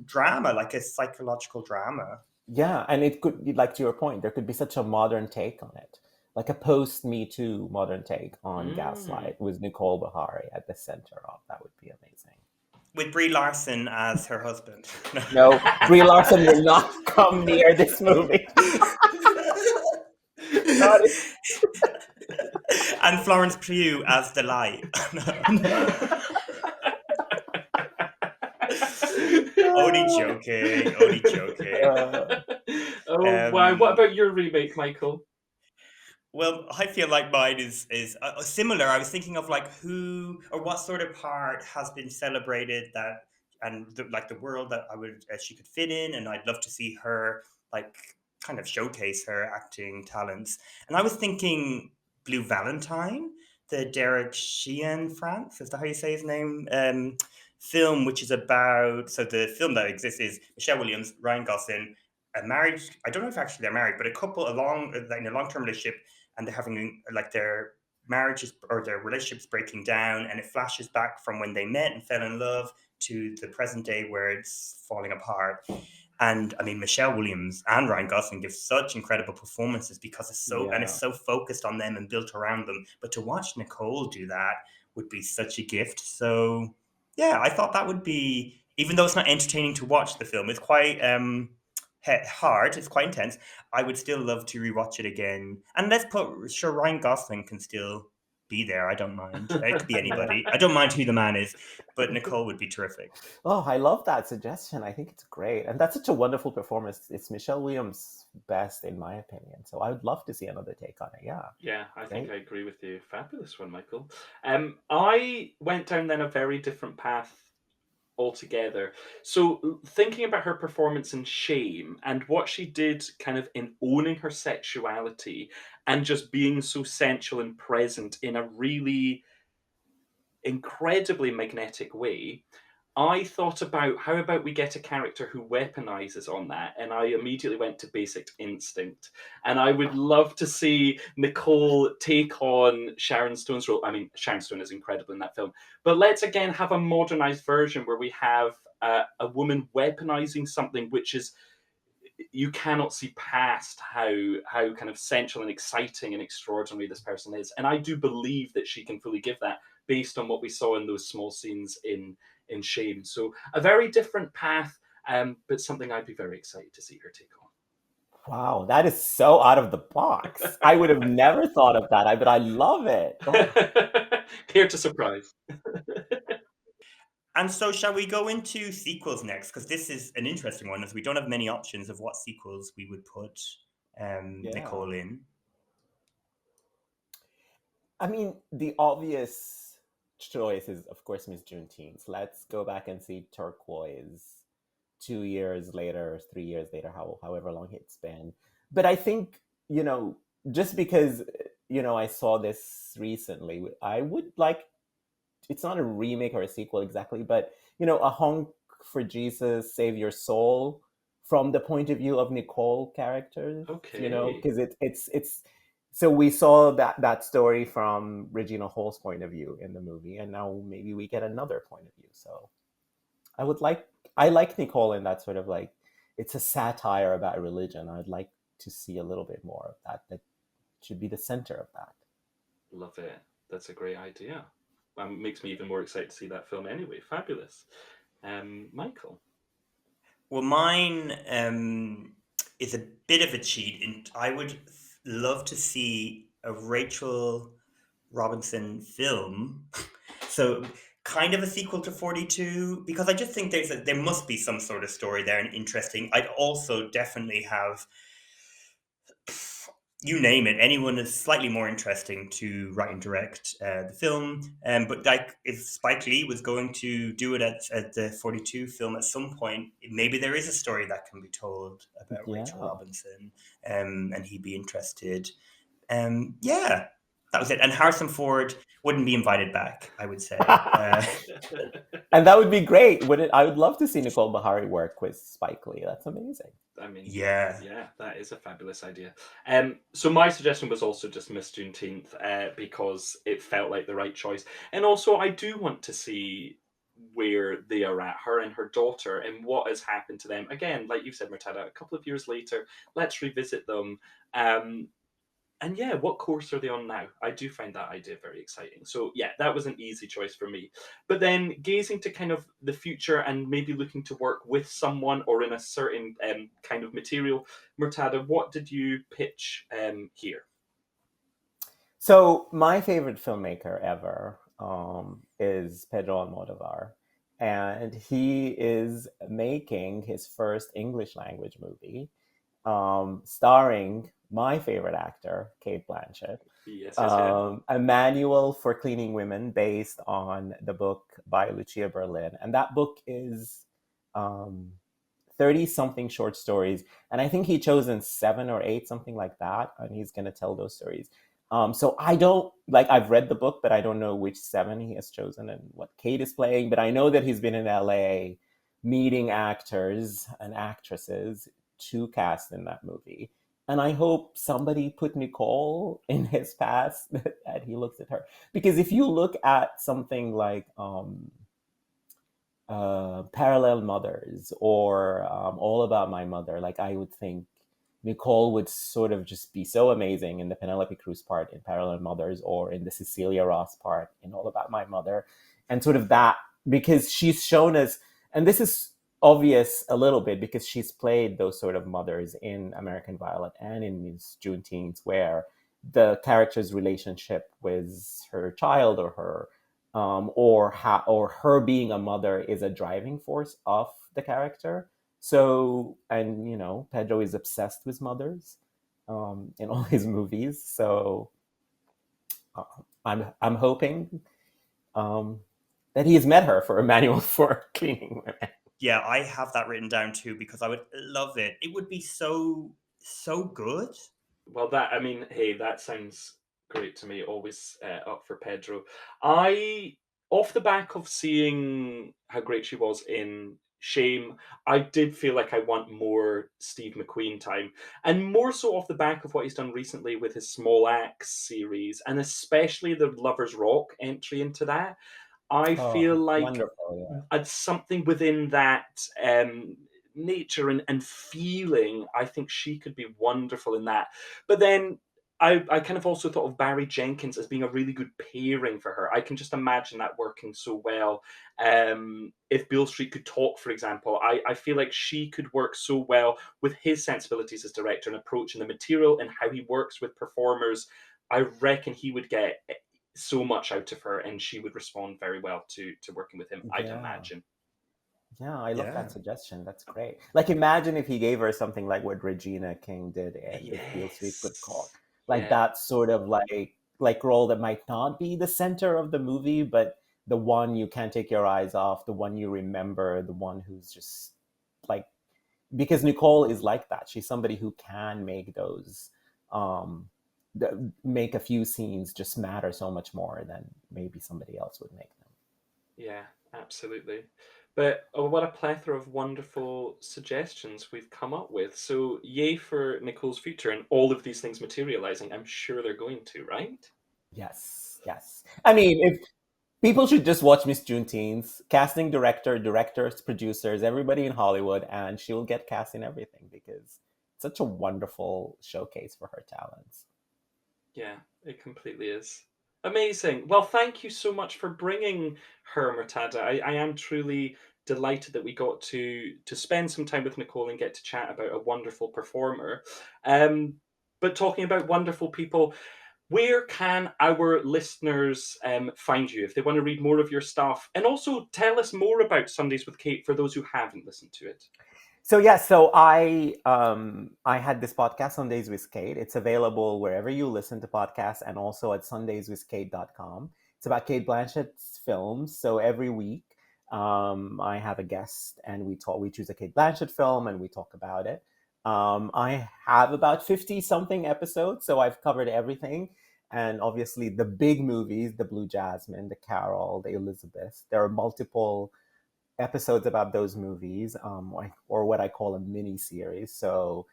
drama, like a psychological drama. yeah, and it could, like to your point, there could be such a modern take on it, like a post Me Too modern take on Gaslight with Nicole Beharie at the center of. That would be amazing. With Brie Larson as her husband. No, Brie Larson will not come near this movie. And Florence Pugh as the light. Only joking. Wow. What about your remake, Michael? Well, I feel like mine is similar. I was thinking of like who or what sort of part has been celebrated that, and like the world that she could fit in, and I'd love to see her like kind of showcase her acting talents. And I was thinking Blue Valentine, the Derek Sheehan France, is that how you say his name? Film, which is about, so the film that exists is Michelle Williams, Ryan Gosling, a marriage. I don't know if actually they're married, but a couple in a long-term relationship, and they're having like their marriages or their relationships breaking down, and it flashes back from when they met and fell in love to the present day where it's falling apart. And I mean, Michelle Williams and Ryan Gosling give such incredible performances because it's so focused on them and built around them. But to watch Nicole do that would be such a gift. So yeah, I thought that would be, even though it's not entertaining to watch the film, it's quite hard, it's quite intense. I would still love to rewatch it again. And Ryan Gosling can still be there. I don't mind. It could be anybody. I don't mind who the man is, but Nicole would be terrific. Oh, I love that suggestion. I think it's great. And that's such a wonderful performance. It's Michelle Williams' best, in my opinion. So I would love to see another take on it. Yeah. Yeah, I think I agree with you. Fabulous one, Michael. I went down then a very different path altogether. So thinking about her performance in Shame and what she did kind of in owning her sexuality and just being so sensual and present in a really incredibly magnetic way, I thought about how about we get a character who weaponizes on that, and I immediately went to Basic Instinct. And I would love to see Nicole take on Sharon Stone's role. I mean, Sharon Stone is incredible in that film, but let's again have a modernized version where we have a woman weaponizing something which is, you cannot see past how kind of sensual and exciting and extraordinary this person is. And I do believe that she can fully give that based on what we saw in those small scenes in Shame. So a very different path, but something I'd be very excited to see her take on. Wow, that is so out of the box. I would have never thought of that, but I love it. Here to surprise. And so shall we go into sequels next? Because this is an interesting one, as we don't have many options of what sequels we would put Nicole in. I mean, the obvious choice is, of course, Miss Juneteenth. Let's go back and see Turquoise 2 years later, 3 years later, however long it's been. But I think, just because, I saw this recently, I would like, it's not a remake or a sequel exactly, but, a Honk for Jesus, Save Your Soul from the point of view of Nicole characters. Okay. Because it's so we saw that story from Regina Hall's point of view in the movie, and now maybe we get another point of view. So I like Nicole in that sort of like, it's a satire about religion. I'd like to see a little bit more of that. That should be the center of that. Love it. That's a great idea. Makes me even more excited to see that film anyway. Fabulous. Michael? Well, mine is a bit of a cheat. And I would love to see a Rachel Robinson film. So kind of a sequel to 42, because I just think there must be some sort of story there and interesting. I'd also definitely have, you name it, anyone is slightly more interesting to write and direct the film. But like, if Spike Lee was going to do it at the 42 film at some point, maybe there is a story that can be told about Rachel Robinson, and he'd be interested. Yeah, That was it. And Harrison Ford wouldn't be invited back, I would say. And that would be great. I would love to see Nicole Beharie work with Spike Lee. That's amazing. I mean, yeah, that is a fabulous idea. So my suggestion was also just Miss Juneteenth because it felt like the right choice. And also, I do want to see where they are at, her and her daughter, and what has happened to them. Again, like you said, Murtada, a couple of years later, let's revisit them. And yeah, what course are they on now? I do find that idea very exciting. So yeah, that was an easy choice for me. But then gazing to kind of the future and maybe looking to work with someone or in a certain kind of material, Murtada, what did you pitch here? So my favorite filmmaker ever is Pedro Almodovar. And he is making his first English language movie starring my favorite actor, Cate Blanchett. Yes, A manual for cleaning women based on the book by Lucia Berlin. And that book is 30-something short stories. And I think he chosen 7 or 8, something like that. And he's going to tell those stories. So I don't, I've read the book, but I don't know which 7 he has chosen and what Cate is playing. But I know that he's been in LA meeting actors and actresses to cast in that movie. And I hope somebody put Nicole in his past that he looks at her. Because if you look at something like Parallel Mothers or All About My Mother, I would think Nicole would sort of just be so amazing in the Penelope Cruz part in Parallel Mothers or in the Cecilia Ross part in All About My Mother. And sort of that, because she's shown us, and this is obvious a little bit because she's played those sort of mothers in American Violet and in Miss Juneteenth, where the character's relationship with her child or her or her being a mother is a driving force of the character. So, and Pedro is obsessed with mothers in all his movies. So I'm hoping that he has met her for a manual for cleaning women. Yeah, I have that written down too because I would love it. It would be so good. Well, that sounds great to me. Always up for Pedro. Off the back of seeing how great she was in Shame, I did feel like I want more Steve McQueen time, and more so off the back of what he's done recently with his Small Axe series, and especially the Lovers Rock entry into that. I feel like wonderful, something within that nature and feeling, I think she could be wonderful in that. But then I kind of also thought of Barry Jenkins as being a really good pairing for her. I can just imagine that working so well. If Beale Street Could Talk, for example, I feel like she could work so well with his sensibilities as director and approach and the material and how he works with performers. I reckon he would get so much out of her and she would respond very well to working with him, I'd imagine. Yeah, I love that suggestion. That's great. Imagine if he gave her something like what Regina King did in If Beale Street Could Talk. That sort of role that might not be the center of the movie, but the one you can't take your eyes off, the one you remember, the one who's just because Nicole is like that. She's somebody who can make those make a few scenes just matter so much more than maybe somebody else would make them. Yeah, absolutely. But what a plethora of wonderful suggestions we've come up with. So yay for Nicole's future and all of these things materializing. I'm sure they're going to, right? Yes. I mean, if people should just watch Miss Juneteenth, casting directors, producers, everybody in Hollywood, and she will get cast in everything because it's such a wonderful showcase for her talents. Yeah, it completely is. Amazing. Well, thank you so much for bringing her, Murtada. I am truly delighted that we got to spend some time with Nicole and get to chat about a wonderful performer. But talking about wonderful people, where can our listeners find you if they want to read more of your stuff? And also tell us more about Sundays with Cate for those who haven't listened to it. So I had this podcast, Sundays with Cate. It's available wherever you listen to podcasts and also at sundayswithcate.com. It's about Cate Blanchett's films. So every week I have a guest and we choose a Cate Blanchett film and we talk about it. I have about 50-something episodes, so I've covered everything. And obviously the big movies, the Blue Jasmine, the Carol, the Elizabeth. There are multiple episodes about those movies, or what I call a mini series. So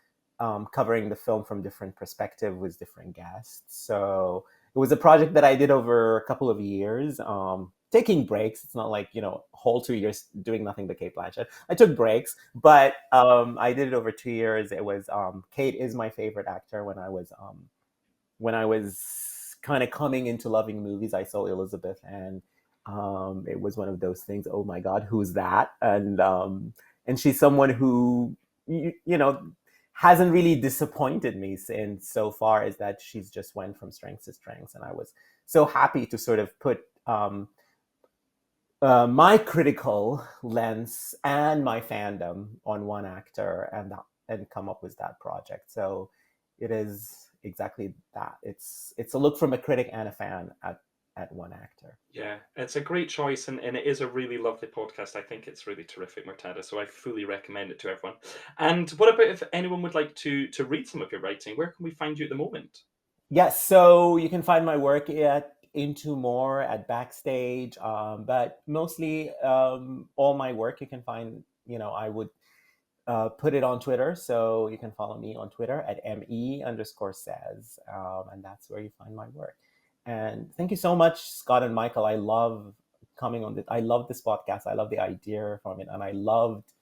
covering the film from different perspectives with different guests. So it was a project that I did over a couple of years, taking breaks. It's not like, whole 2 years doing nothing but Cate Blanchett. I took breaks, but I did it over 2 years. It was, Cate is my favorite actor. When I was kind of coming into loving movies, I saw Elizabeth, and it was one of those things. Oh my God, who's that? And she's someone who hasn't really disappointed me since so far, is that she's just went from strength to strength, and I was so happy to sort of put my critical lens and my fandom on one actor and come up with that project. So it is exactly that. It's a look from a critic and a fan at one actor. Yeah, it's a great choice, and it is a really lovely podcast. I think it's really terrific, Murtada, so I fully recommend it to everyone. And what about if anyone would like to read some of your writing? Where can we find you at the moment? Yes, so you can find my work at Into More, at Backstage, but mostly all my work you can find, I would put it on Twitter, so you can follow me on Twitter at me_says, and that's where you find my work. And thank you so much, Scott and Michael. I love coming on this. I love this podcast. I love the idea from it, and I loved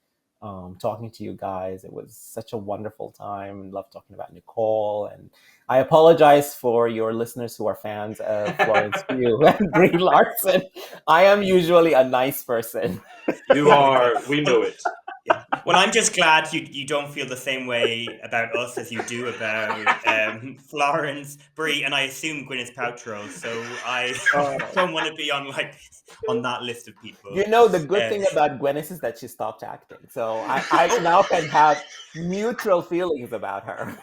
talking to you guys. It was such a wonderful time. Love talking about Nicole, and I apologize for your listeners who are fans of Florence Pugh and Brie Larson. I am usually a nice person. You are. We know it. Yeah. Well, I'm just glad you don't feel the same way about us as you do about Florence, Brie, and I assume Gwyneth Paltrow. So I don't want to be on that list of people. The good thing about Gwyneth is that she stopped acting, so I now can have neutral feelings about her.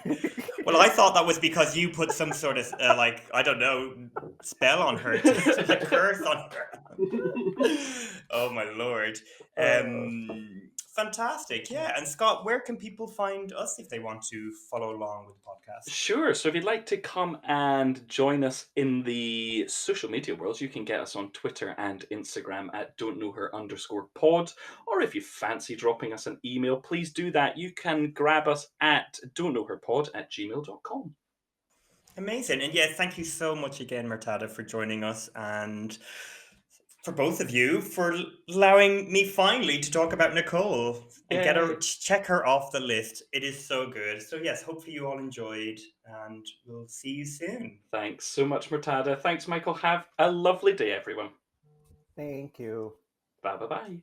Well, I thought that was because you put some sort of I don't know, spell on her, to curse on her. Oh my Lord. Fantastic. Yeah. And Scott, where can people find us if they want to follow along with the podcast? Sure. So if you'd like to come and join us in the social media world, you can get us on Twitter and Instagram at don'tknowher_pod. Or if you fancy dropping us an email, please do that. You can grab us at don'tknowherpod@gmail.com. Amazing. And yeah, thank you so much again, Murtada, for joining us, and for both of you for allowing me finally to talk about Nicole and check her off the list. It is so good. So yes, hopefully you all enjoyed, and we'll see you soon. Thanks so much, Murtada. Thanks, Michael. Have a lovely day, everyone. Thank you. Bye-bye.